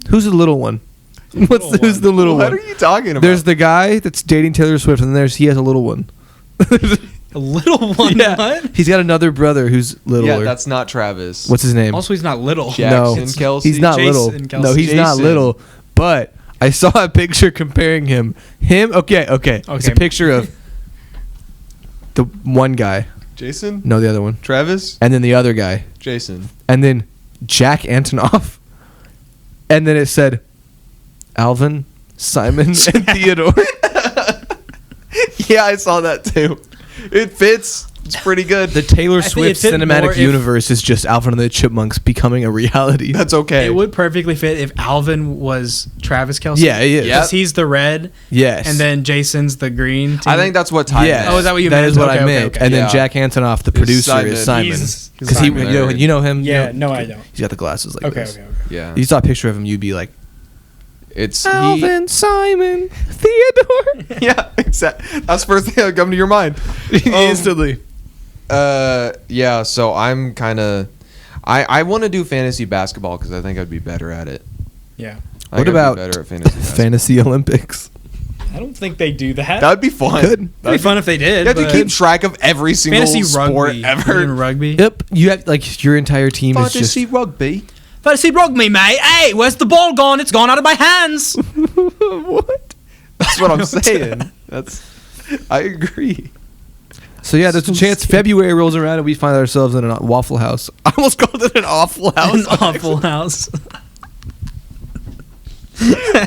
Who's the little one? little Who's the little what one? are you talking about? There's the guy that's dating Taylor Swift, and he has a little one. A little one. Yeah. What? He's got another brother who's littler. yeah, that's not Travis. What's his name? Also, he's not little. Jackson No. Kelce. He's not Jason little. Kelce. No, he's not Jason. little. But I saw a picture comparing him. Okay. It's a Okay. picture of the one guy. Jason. No, the other one. Travis. And then the other guy. Jason. And then Jack Antonoff. And then it said Alvin, Simon, and Theodore. Yeah, I saw that too. It fits. It's pretty good. The Taylor I think Swift it fit more cinematic if- universe is just Alvin and the Chipmunks becoming a reality. That's okay. It would perfectly fit if Alvin was Travis Kelce. Yeah, he is. Because he's the red, Yes. and then Jason's the green. Team. I think that's what Ty Yes. meant. Oh, is that what you That meant? is what Okay, I okay, meant. okay. And then Yeah. Jack Antonoff, the producer, is Simon. He's Because he, Simon. you know him. Yeah, You no, I don't. He's got the glasses like Okay, this. okay. Yeah. You saw a picture of him, you'd be like, It's Alvin, Simon, Theodore. Yeah, exactly. That's the first thing that would come to your mind. Instantly. Yeah. So I'm kind of. I want to do fantasy basketball because I think I'd be better at it. Yeah. I What think I'd be about better at fantasy basketball? Fantasy Olympics? I don't think they do that. That'd be fun. Good. That'd be fun if they did. You have to but keep track of every single fantasy sport rugby. ever. In rugby. Yep. You have like your entire team is just. Fantasy rugby. Fantasy rugby, mate. Hey, where's the ball gone? It's gone out of my hands. What? That's what I'm saying. I agree. So yeah, there's a chance February rolls around and we find ourselves in a Waffle House. I almost called it an awful house. An awful house.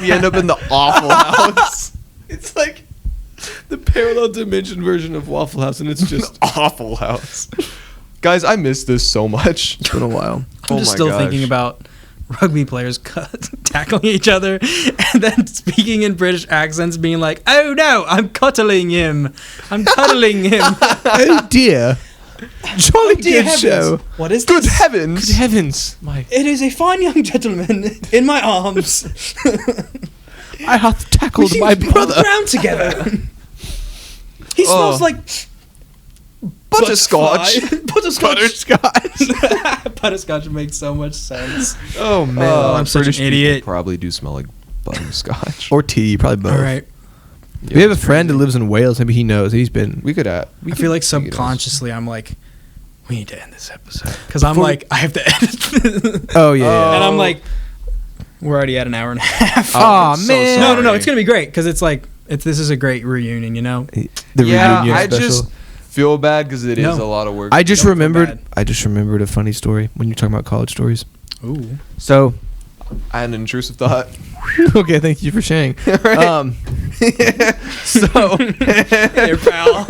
We end up in the awful house. It's like the parallel dimension version of Waffle House, and it's just Awful house. Guys, I miss this so much. it's been a while. I'm Oh just my still gosh. thinking about rugby players tackling each other and then speaking in British accents, being like, "Oh no, I'm cuddling him. I'm cuddling him." Oh dear, jolly Dear good heavens, show. what is Good this? heavens. Good heavens, my It is a fine young gentleman in my arms. I hath We tackled seem my to be on the brother. ground together. He Oh. smells like Butterscotch. Butterscotch. Butterscotch. Butterscotch makes so much sense. Oh man, Oh, I'm such an British people idiot. Probably do smell like butterscotch. Or tea, probably both. All right. Yeah, We have a friend that lives in Wales. Maybe he knows. He's been. We could add. I feel like we could ask. subconsciously I'm like, we need to end this episode because I'm Before- like I have to edit. Oh yeah. Oh. And I'm like, we're already at an hour and a half. Aw, I'm so man. No, no, no. sorry. It's gonna be great because it's like this is a great reunion, you know. The Yeah, reunion I special. just feel bad because it is No. a lot of work. I just Don't feel remembered. bad. I just remembered a funny story when you're talking about college stories. Ooh. So, I had an intrusive thought. okay, thank you for sharing. Right. So, Hey, pal. All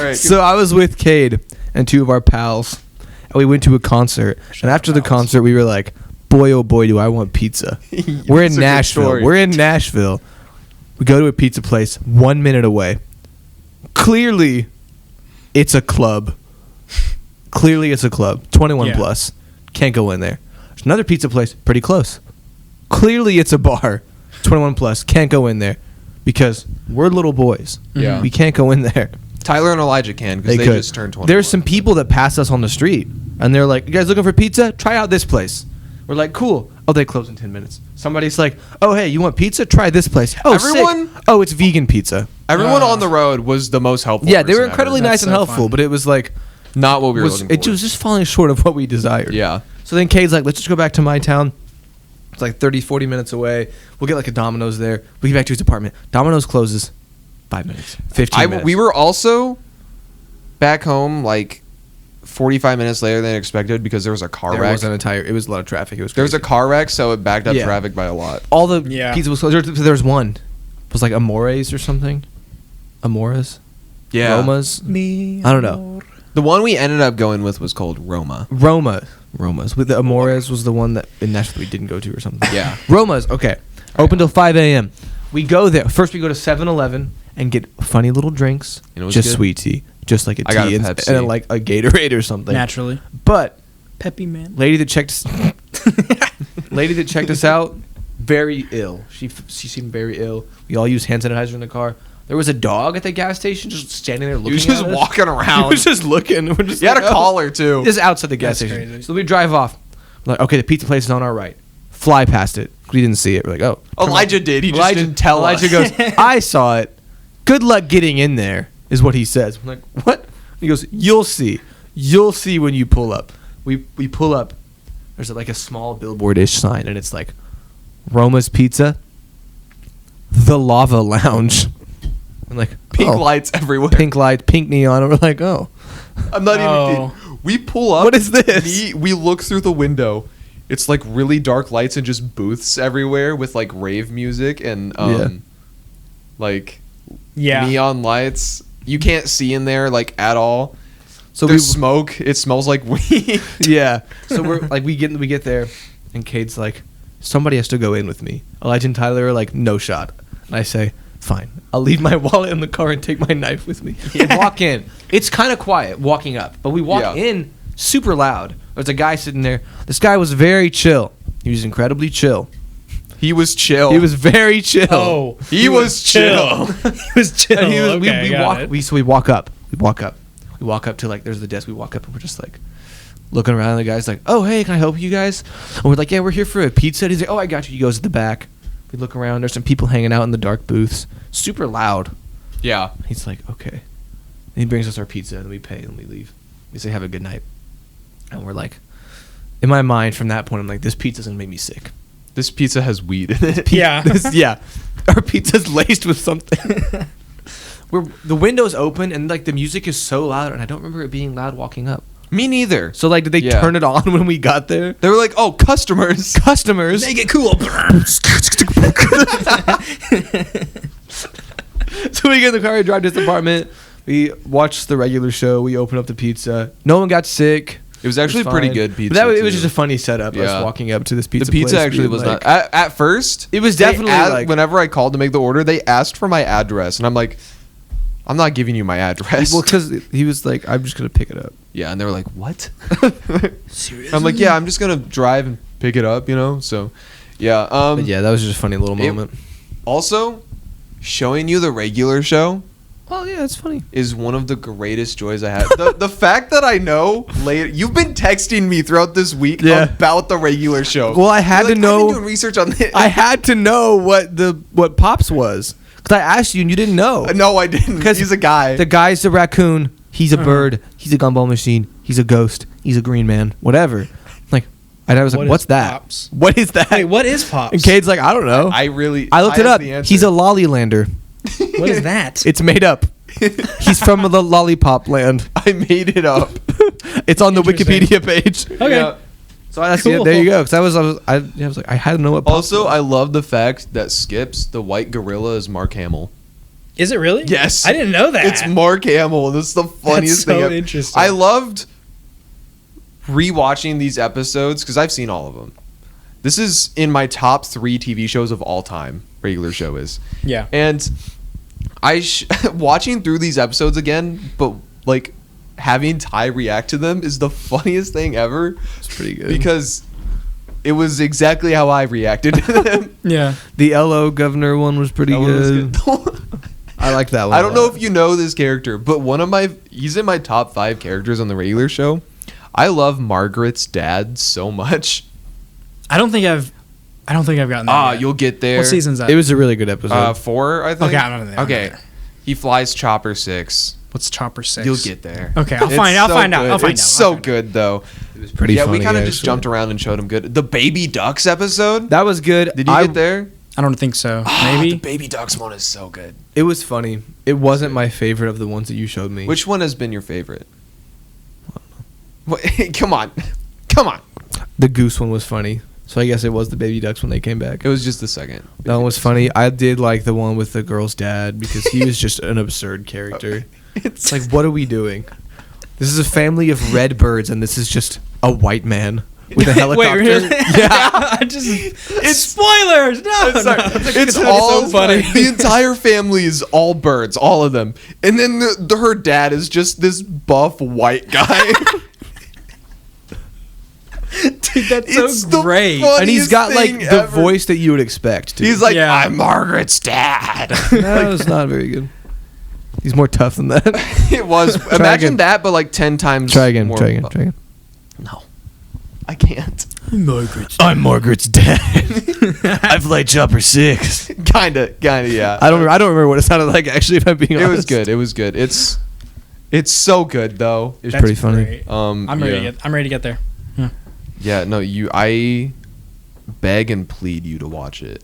right. so I was with Cade and two of our pals, and we went to a concert. And after the concert, we were like, "Boy, oh boy, do I want pizza!" We're That's in a good Nashville. story. We're in Nashville. We go to a pizza place 1 minute away. Clearly, it's a club. Clearly, it's a club. 21 Yeah. plus. Can't go in there. There's another pizza place pretty close. Clearly, it's a bar. 21 plus. Can't go in there because we're little boys. Yeah. We can't go in there. Tyler and Elijah can because they could. just turned 21. There's some people that pass us on the street, and they're like, "You guys looking for pizza? Try out this place." We're like, "Cool." Oh, they close in 10 minutes. Somebody's like, "Oh, hey, you want pizza? Try this place." Oh, Everyone- sick. Oh, it's vegan pizza. Everyone on the road was the most helpful. Yeah, they were person incredibly ever. nice That's and so helpful, fun. but it was like, Not what we were was, looking for. it was just falling short of what we desired. Yeah. So then Cade's like, "Let's just go back to my town. It's like 30, 40 minutes away. We'll get like a Domino's there. We get back to his apartment. Domino's closes 5 minutes, 15 minutes. We were also back home like 45 minutes later than expected because there was a car There wreck. wasn't a tire. It was a lot of traffic. It was. There was a crazy. car wreck, so it backed up Yeah. traffic by a lot. All the Yeah. pizza was closed. There was one. It was like Amores or something. Amores. Romas. I don't know. The one we ended up going with was called Roma. Romas. With the Amores was the one that in Nashville we didn't go to or something. Yeah. Romas. Okay. Open till 5 a.m. We go there. First we go to 7-Eleven and get funny little drinks. And it was just good. sweet tea. Just like a I got tea a and, Pepsi. and then like a Gatorade or something. Naturally. But Peppy man. lady that checked us out, very ill. She seemed very ill. We all used hand sanitizer in the car. There was a dog at the gas station just standing there looking. He was just at us. walking He around. was just looking. We're just He had like, a oh. collar too. Just outside the gas That's station. crazy. So we drive off. We're like, okay, the pizza place is on our right. Fly past it. We didn't see it. We're like, oh. Elijah did. He just didn't tell Elijah us. goes, I saw it. Good luck getting in there, is what he says. I'm like, what? He goes, you'll see. You'll see when you pull up. We pull up. There's like a small billboard-ish sign, and it's like, Roma's Pizza, the Lava Lounge. I'm like, Pink oh. lights everywhere. Pink light, pink neon. And we're like, oh. I'm not Oh. even kidding. We pull up. What is this? We look through the window. It's like really dark lights and just booths everywhere with like rave music and Yeah. like Yeah. neon lights. You can't see in there like at all. So There's smoke. It smells like weed. Yeah. So we're like we get there, and Cade's like, somebody has to go in with me. Elijah and Tyler are like, no shot. And I say, fine. I'll leave my wallet in the car and take my knife with me. We walk in. It's kind of quiet walking up, but we walk Yeah. in super loud. There's a guy sitting there. This guy was very chill. He was incredibly chill. He was chill. He was very chill. Oh, He was chill. he was chill. And he was, Okay, we got walk. it. So we walk up. We walk up to like there's the desk. We walk up and we're just like looking around. And the guy's like, "Oh hey, can I help you guys?" And we're like, "Yeah, we're here for a pizza." And he's like, "Oh, I got you." He goes to the back. We look around. There's some people hanging out in the dark booths. Super loud. Yeah. He's like, "Okay." And he brings us our pizza and we pay and we leave. We say, "Have a good night." And we're like, in my mind, from that point, I'm like, "This pizza's gonna make me sick." This pizza has weed in it. Yeah. Yeah, our pizza's laced with something. The window's open and like the music is so loud, and I don't remember it being loud walking up. Me neither. So like, did they Yeah. turn it on when we got there? They were like, "Oh, customers." Customers. Make it cool. So we get in the car, we drive to this apartment. We watch the regular show. We open up the pizza. No one got sick. It was actually pretty good pizza. But it was too. just a funny setup. Yeah. Us walking up to this The pizza. pizza place, actually being was like- not. At first, It was they definitely like. whenever I called to make the order, they asked for my address, and I'm like, "I'm not giving you my address." Well, because he was like, "I'm just gonna pick it up." yeah, and they were like, "What?" Seriously? I'm like, "Yeah, I'm just gonna drive and pick it up," you know. So, yeah. But yeah, that was just a funny little moment. Also, showing you the regular show Oh yeah, it's funny. is one of the greatest joys I had. The fact that I know later, you've been texting me throughout this week Yeah. about the regular show. Well, I had You're to like, I've know- been doing research on this. I had to know what Pops was because I asked you and you didn't know. No, I didn't. 'Cause He's a guy. The guy's a raccoon. He's a bird. He's a gumball machine. He's a ghost. He's a green man. Whatever. Like, and I was What like, is "What's that? Pops? What is that?" Wait, what is Pops? And Cade's like, "I don't know." I really. I looked it have up. the answer. He's a Lollylander. What is that? It's made up. He's from the Lollipop Land. I made it up. It's on the Interesting. Wikipedia page. Okay. Yeah. So that's Cool. there you go. Because I was like, I had to know what. Pops Also, was. I love the fact that Skips, the white gorilla, is Mark Hamill. Is it really? Yes. I didn't know that. It's Mark Hamill. This is the funniest so thing. ever. interesting. I loved rewatching these episodes because I've seen all of them. This is in my top 3 TV shows of all time. Regular show is. Yeah. And watching through these episodes again, but like having Ty react to them is the funniest thing ever. It's pretty good. Because it was exactly how I reacted to them. Yeah. the LO Governor one was pretty That one was good. good. I like that one. I don't know if you know this character, but he's in my top 5 characters on the regular show. I love Margaret's dad so much. I don't think I've gotten that. yet. You'll get there. What season's that? It was a really good episode. 4, I think. Okay, I'm there, I'm Okay, there. he flies Chopper 6. What's Chopper 6? You'll get there. Okay, I'll It's find out. so I'll find out. good. I'll find It's out. so I'll find good though. it was pretty. Yeah, funny, we kind of just actually. jumped around and showed him good. The Baby Ducks episode. That was good. Did you get there? I don't think so. The Maybe. Baby Ducks one is so good. It was funny. It wasn't my favorite of the ones that you showed me. Which one has been your favorite? Come on. The goose one was funny. So I guess it was the baby ducks when they came back. It was just the second. That one was funny. I did like the one with the girl's dad because he was just an absurd character. It's like, what are we doing? This is a family of red birds, and this is just a white man with a helicopter. Wait, really? Yeah. It's spoilers. No, It's no. all so funny. The entire family is all birds, all of them, and then her dad is just this buff white guy. Dude, that's It's so the great. fun- And he's got like thing the ever. voice that you would expect. Too. He's like, Yeah. I'm Margaret's dad. that was not very good. He's more tough than that. It was. Try Imagine again. that, but like 10 times. Try again. more Try again. buff. Try again. No, I can't. I'm Margaret's dad. I've played Chopper 6. Kinda, yeah. I don't remember what it sounded like actually. If I'm being honest, It was good. It was good. It's so good though. It was That's pretty funny. great. I'm I'm ready to get there. Yeah, no, I beg and plead you to watch it.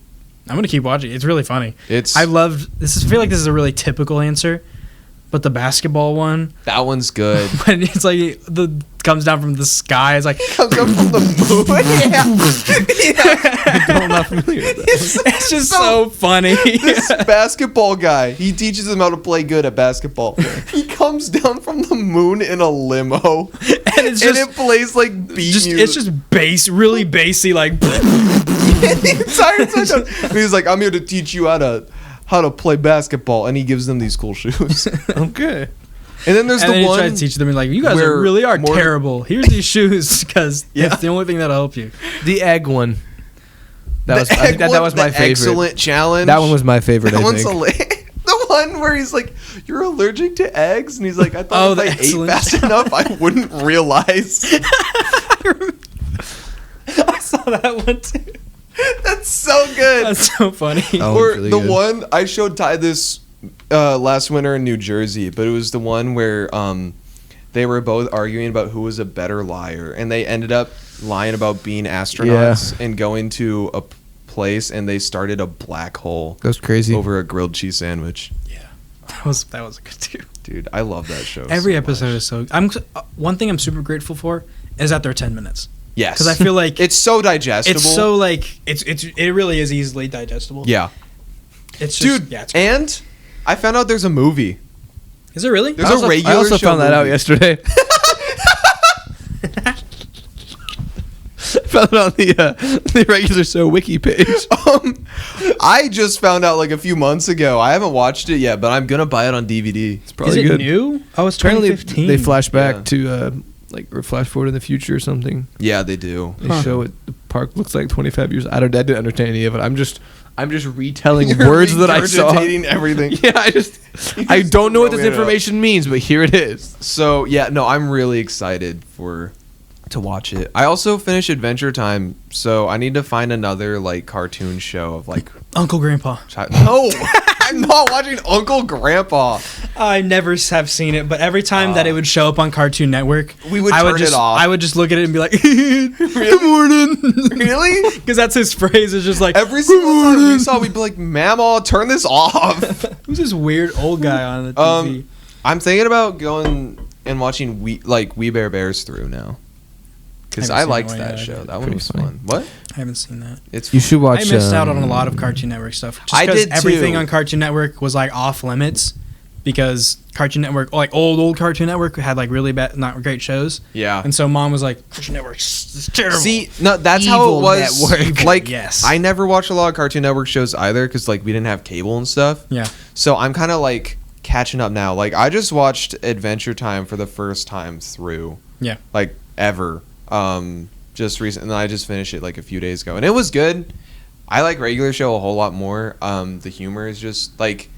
I'm gonna keep watching. It's really funny. It's I loved this. I feel like this is a really typical answer, but the basketball one that one's good. when it's like the comes down from the sky. It's like Comes up from the moon. I'm not familiar with that. it's just so funny. This basketball guy, he teaches him how to play good at basketball. He comes down from the moon in a limo, and it's and just it plays like beat music. it's just bass, really bassy, like the entire time. And he's like, I'm here to teach you how to play basketball, and he gives them these cool shoes. Okay. And then there's and then the he tried one to teach them, like, you guys where really are more- terrible. Here's these shoes because Yeah. it's the only thing that'll help you. The egg one. I the think that egg was one, my the favorite. excellent challenge. That one was my favorite. That I one's think. hilarious. The one where he's like, "You're allergic to eggs," and he's like, "I thought Oh, if the I ate excellent- fast enough, I wouldn't realize." I saw that one too. That's so good. That's so funny. Oh. Or really the good. one I showed Ty this last winter in New Jersey, but it was the one where they were both arguing about who was a better liar, and they ended up lying about being astronauts and going to a place, and they started a black hole That was crazy. over a grilled cheese sandwich. Yeah, that was good too. Dude, I love that show. Every so episode much. is so. One thing I'm super grateful for is that they're 10 minutes. Yes, 'Cause I feel like it's so digestible. It's so like it really is easily digestible. yeah, It's just, dude. Yeah, it's And I found out there's a movie. is it really? There's I also, a regular I also show found that out movie. yesterday. Found it on the regular show wiki page. I just found out like a few months ago. I haven't watched it yet, but I'm gonna buy it on DVD. It's Is probably it good. new? Oh, it's Apparently, 2015. they flash back Yeah. to or flash forward in the future or something. Yeah, they do. They Huh. show what the park looks like 25 years. I didn't understand any of it. I'm just retelling You're words that I saw. regurgitating everything. Yeah, I don't know what this throwing it up. information means, but here it is. So yeah, no, I'm really excited to watch it. I also finished Adventure Time, so I need to find another like cartoon show of like. Uncle Grandpa. No, I'm not watching Uncle Grandpa. I never have seen it, but every time that it would show up on Cartoon Network, We would I turn would it just off. I would just look at it and be like, "Good morning." Really? Because that's his phrase. It's just like Every single time we saw, we'd be like, "Mama, turn this off." Who's this weird old guy on the TV? I'm thinking about going and watching We Bare Bears through now. Because Haven't I seen liked that one that yet. show. That one Pretty was funny. fun. What? I haven't seen that. It's You should watch. I missed out on a lot of Cartoon Network stuff. Just I 'cause did everything too. on Cartoon Network was like off limits because Cartoon Network, like old Cartoon Network, had like really bad, not great shows. Yeah. And so mom was like, Cartoon Network's terrible. See, no, that's how Evil it was. Network. Like, Yes. I never watched a lot of Cartoon Network shows either because like we didn't have cable and stuff. Yeah. So I'm kind of like catching up now. Like I just watched Adventure Time for the first time through. Yeah. Like ever. Just recently, and then I just finished it like a few days ago, and it was good. I like regular show a whole lot more. The humor is just like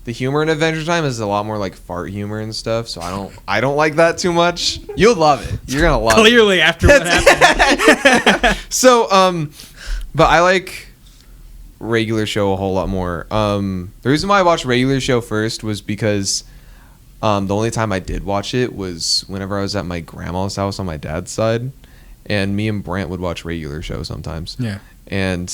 the humor in Adventure Time is a lot more like fart humor and stuff. So I don't like that too much. You'll love it. You're gonna love it. Clearly, after what happened. So, but I like regular show a whole lot more. The reason why I watched regular show first was because the only time I did watch it was whenever I was at my grandma's house on my dad's side, and me and Brant would watch regular show sometimes. Yeah. And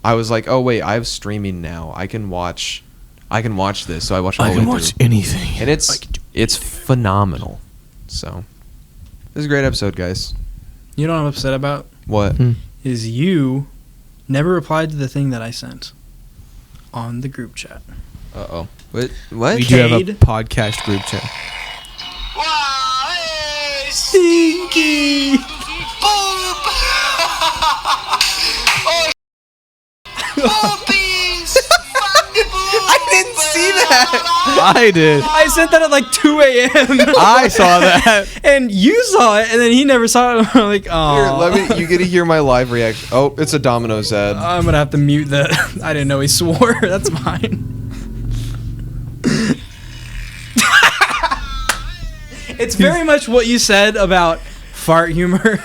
I was like, oh wait, I have streaming now. I can watch this. So I watched it all the way through. anything. And it's phenomenal. So was a great episode, guys. You know what I'm upset about? What? Is you never replied to the thing that I sent on the group chat. Uh-oh. What? We do have a Cade. podcast group chat. Stinky! I didn't see that. I did. I sent that at like 2 a.m. I saw that. And you saw it, and then he never saw it. I'm like, oh. Here, let me. You get to hear my live reaction. Oh, it's a Domino's ad. I'm gonna have to mute the. I didn't know he swore. That's fine. It's very much what you said about fart humor.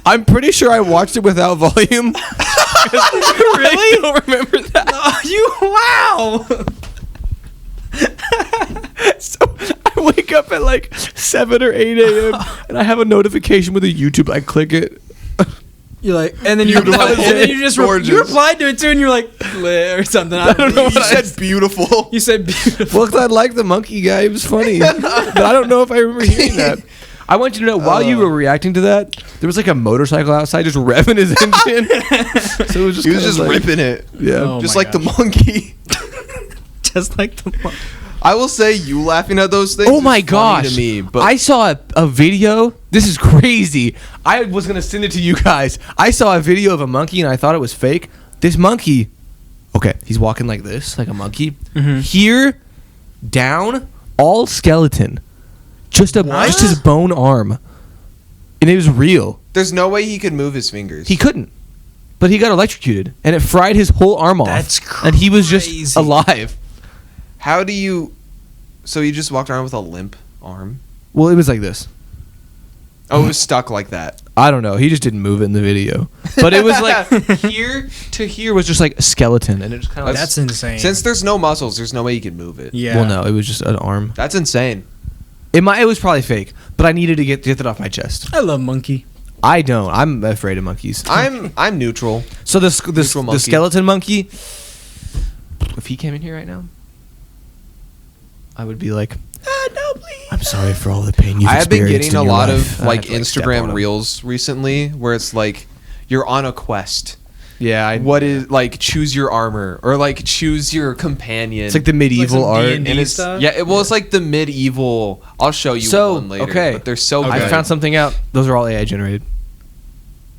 I'm pretty sure I watched it without volume. Really? I don't remember that. Wow. So I wake up at like 7 or 8 a.m. and I have a notification with a YouTube. I click it. You're like, and then you Beautiful. replied, and then you just Gorgeous. you replied to it too, and you're like, "Bleh," or something. I don't know. You said beautiful. You said beautiful. Well, 'cause I like the monkey guy. It was funny. But I don't know if I remember hearing that. I want you to know, while you were reacting to that, there was like a motorcycle outside just revving his engine. So it was just He was kinda just like, ripping it. Yeah. Oh just my like the gosh. monkey. Just like the. I will say you laughing at those things. Oh my is funny gosh. To me, but I saw a video. This is crazy. I was going to send it to you guys. I saw a video of a monkey and I thought it was fake. This monkey, okay, he's walking like this, like a monkey. Mhm. Here, down, all skeleton. Just his bone arm. And it was real. there's no way he could move his fingers. He couldn't. But he got electrocuted and it fried his whole arm off. That's And he was just crazy. alive. How do you? So you just walked around with a limp arm? Well, it was like this. Oh, it was stuck like that. I don't know. He just didn't move it in the video. But it was like here to here was just like a skeleton, and it just kind of. That's insane. Since there's no muscles, there's no way you can move it. yeah. Well, no, it was just an arm. That's insane. It was probably fake, but I needed to get that off my chest. I love monkey. I don't. I'm afraid of monkeys. I'm neutral. So the Neutral monkey. skeleton monkey. If he came in here right now, I would be like, No, please. I'm sorry for all the pain you've I have been experienced getting a in your lot life." of I like had to, step on Instagram him. reels recently where it's like you're on a quest. Yeah, What is like choose your armor or like choose your companion? It's like the medieval some art. D&D and it's stuff? it's like the medieval. I'll show you So, one later. okay. But they're so Okay. good. I found something out. Those are all AI generated.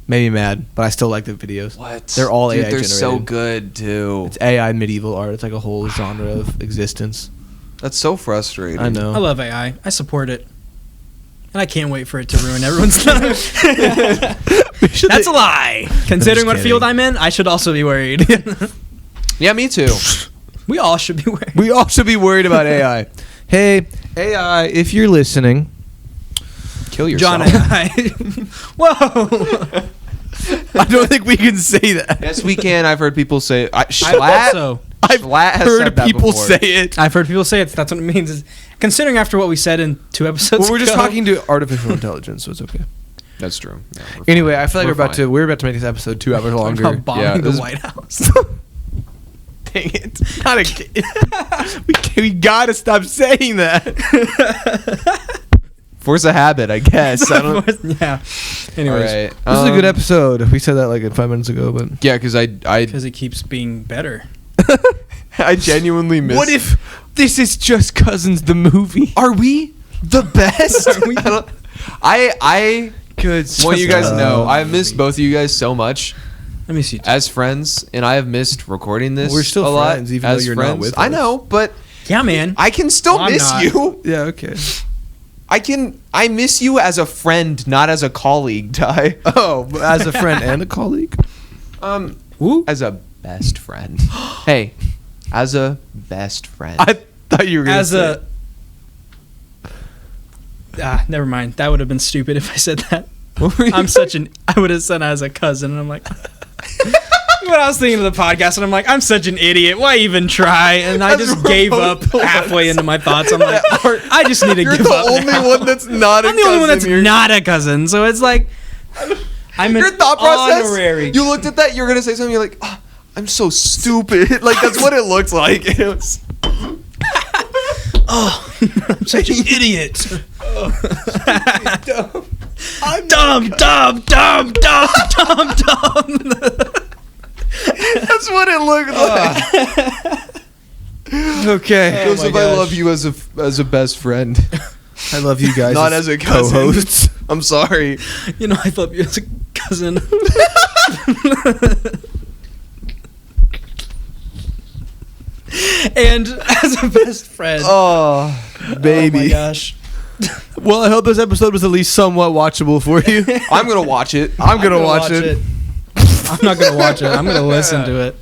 Made me mad, but I still like the videos. What? They're all Dude, AI they're so generated. good too. It's AI medieval art. It's like a whole genre of existence. That's so frustrating. I know. I love AI. I support it. And I can't wait for it to ruin everyone's life. That's a lie. Considering what kidding. field I'm in, I should also be worried. Yeah, me too. We all should be worried. We all should be worried about AI. Hey, AI, if you're listening, Kill yourself. John AI. Whoa. I don't think we can say that. Yes, we can. I've heard people say. I Schlatt, so. I've Schlatt has heard said that people before. say it. I've heard people say it. That's what it means. Is considering after what we said in 2 episodes Well, we're just ago. talking to artificial intelligence, so it's okay. That's true. Yeah, we're Anyway, fine. I feel like We're we're about to make this episode 2 hours longer. about bombing Yeah, the this- White House. Dang it! Not again. we gotta stop saying that. Force a habit, I guess. I don't. Yeah. Anyways, Alright, This is a good episode. We said that like 5 minutes ago, but Yeah, because I because it keeps being better. I genuinely miss. what if this is just Cousins the movie? are we the best? Are we- I Good. want you guys to know I have missed both of you guys so much Let me see. as friends, and I have missed recording this. We're still a lot friends, even though as you're not friends. with I us. know, but Yeah, man. I can still Well, I'm miss not. you. Yeah. Okay. I miss you as a friend, not as a colleague, Ty. Oh, as a friend and a colleague. Woo. As a best friend. Hey, as a best friend. I thought you were gonna As say a never mind. That would have been stupid if I said that. What were you- I'm such an. I would have said as a cousin, and I'm like, what I was thinking of the podcast, and I'm like, I'm such an idiot. Why even try? And I just gave up halfway into my thoughts. I'm like, I just need to You're give the up only now. one that's not a I'm the only one that's cousin. not a cousin, so it's like I'm an Your thought process. honorary. You looked at that. You're gonna say something. You're like, oh, I'm so stupid. Like that's what it looked like. It was. Oh, I'm such an idiot. I'm dumb. That's what it looked like. Okay. Joseph, my I gosh. love you as a best friend. I love you guys. Not as a cousin. co-hosts. I'm sorry. You know, I love you as a cousin. And as a best friend. Oh, Oh my gosh. Well, I hope this episode was at least somewhat watchable for you. I'm gonna watch it. I'm gonna watch it. I'm not gonna watch it. I'm gonna listen to it.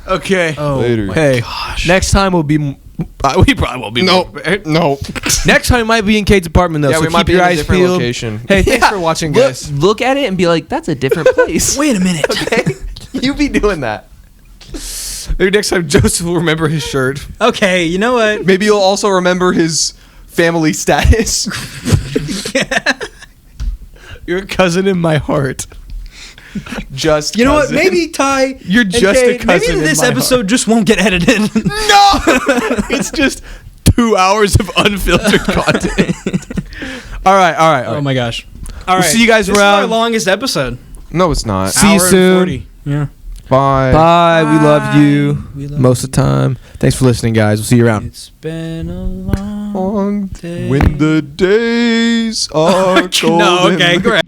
Okay. Oh, Later. my Hey, gosh. next time we'll be. We probably won't be. No. Next time might be in Kate's apartment though. Yeah, so we keep might be your in a eyes different peeled. location. Hey, thanks for watching, guys. Look at it and be like, that's a different place. Wait a minute. Okay, you be doing that. Maybe next time Joseph will remember his shirt. Okay, you know what? Maybe you'll also remember his family status. You're a cousin in my heart. Just You know what? cousin. Maybe Ty. You're and just a Kate, cousin Maybe in this my episode just won't get edited. No. It's just 2 hours of unfiltered content. All right. Oh my gosh. All We'll right. see you guys this around. is our longest episode. No, it's not. See you Hour and soon. 40. Yeah. Bye. Bye. We love you We love most of the time. Thanks for listening, guys. We'll see you around. It's been a long Long day. when the days are golden. No, okay, great.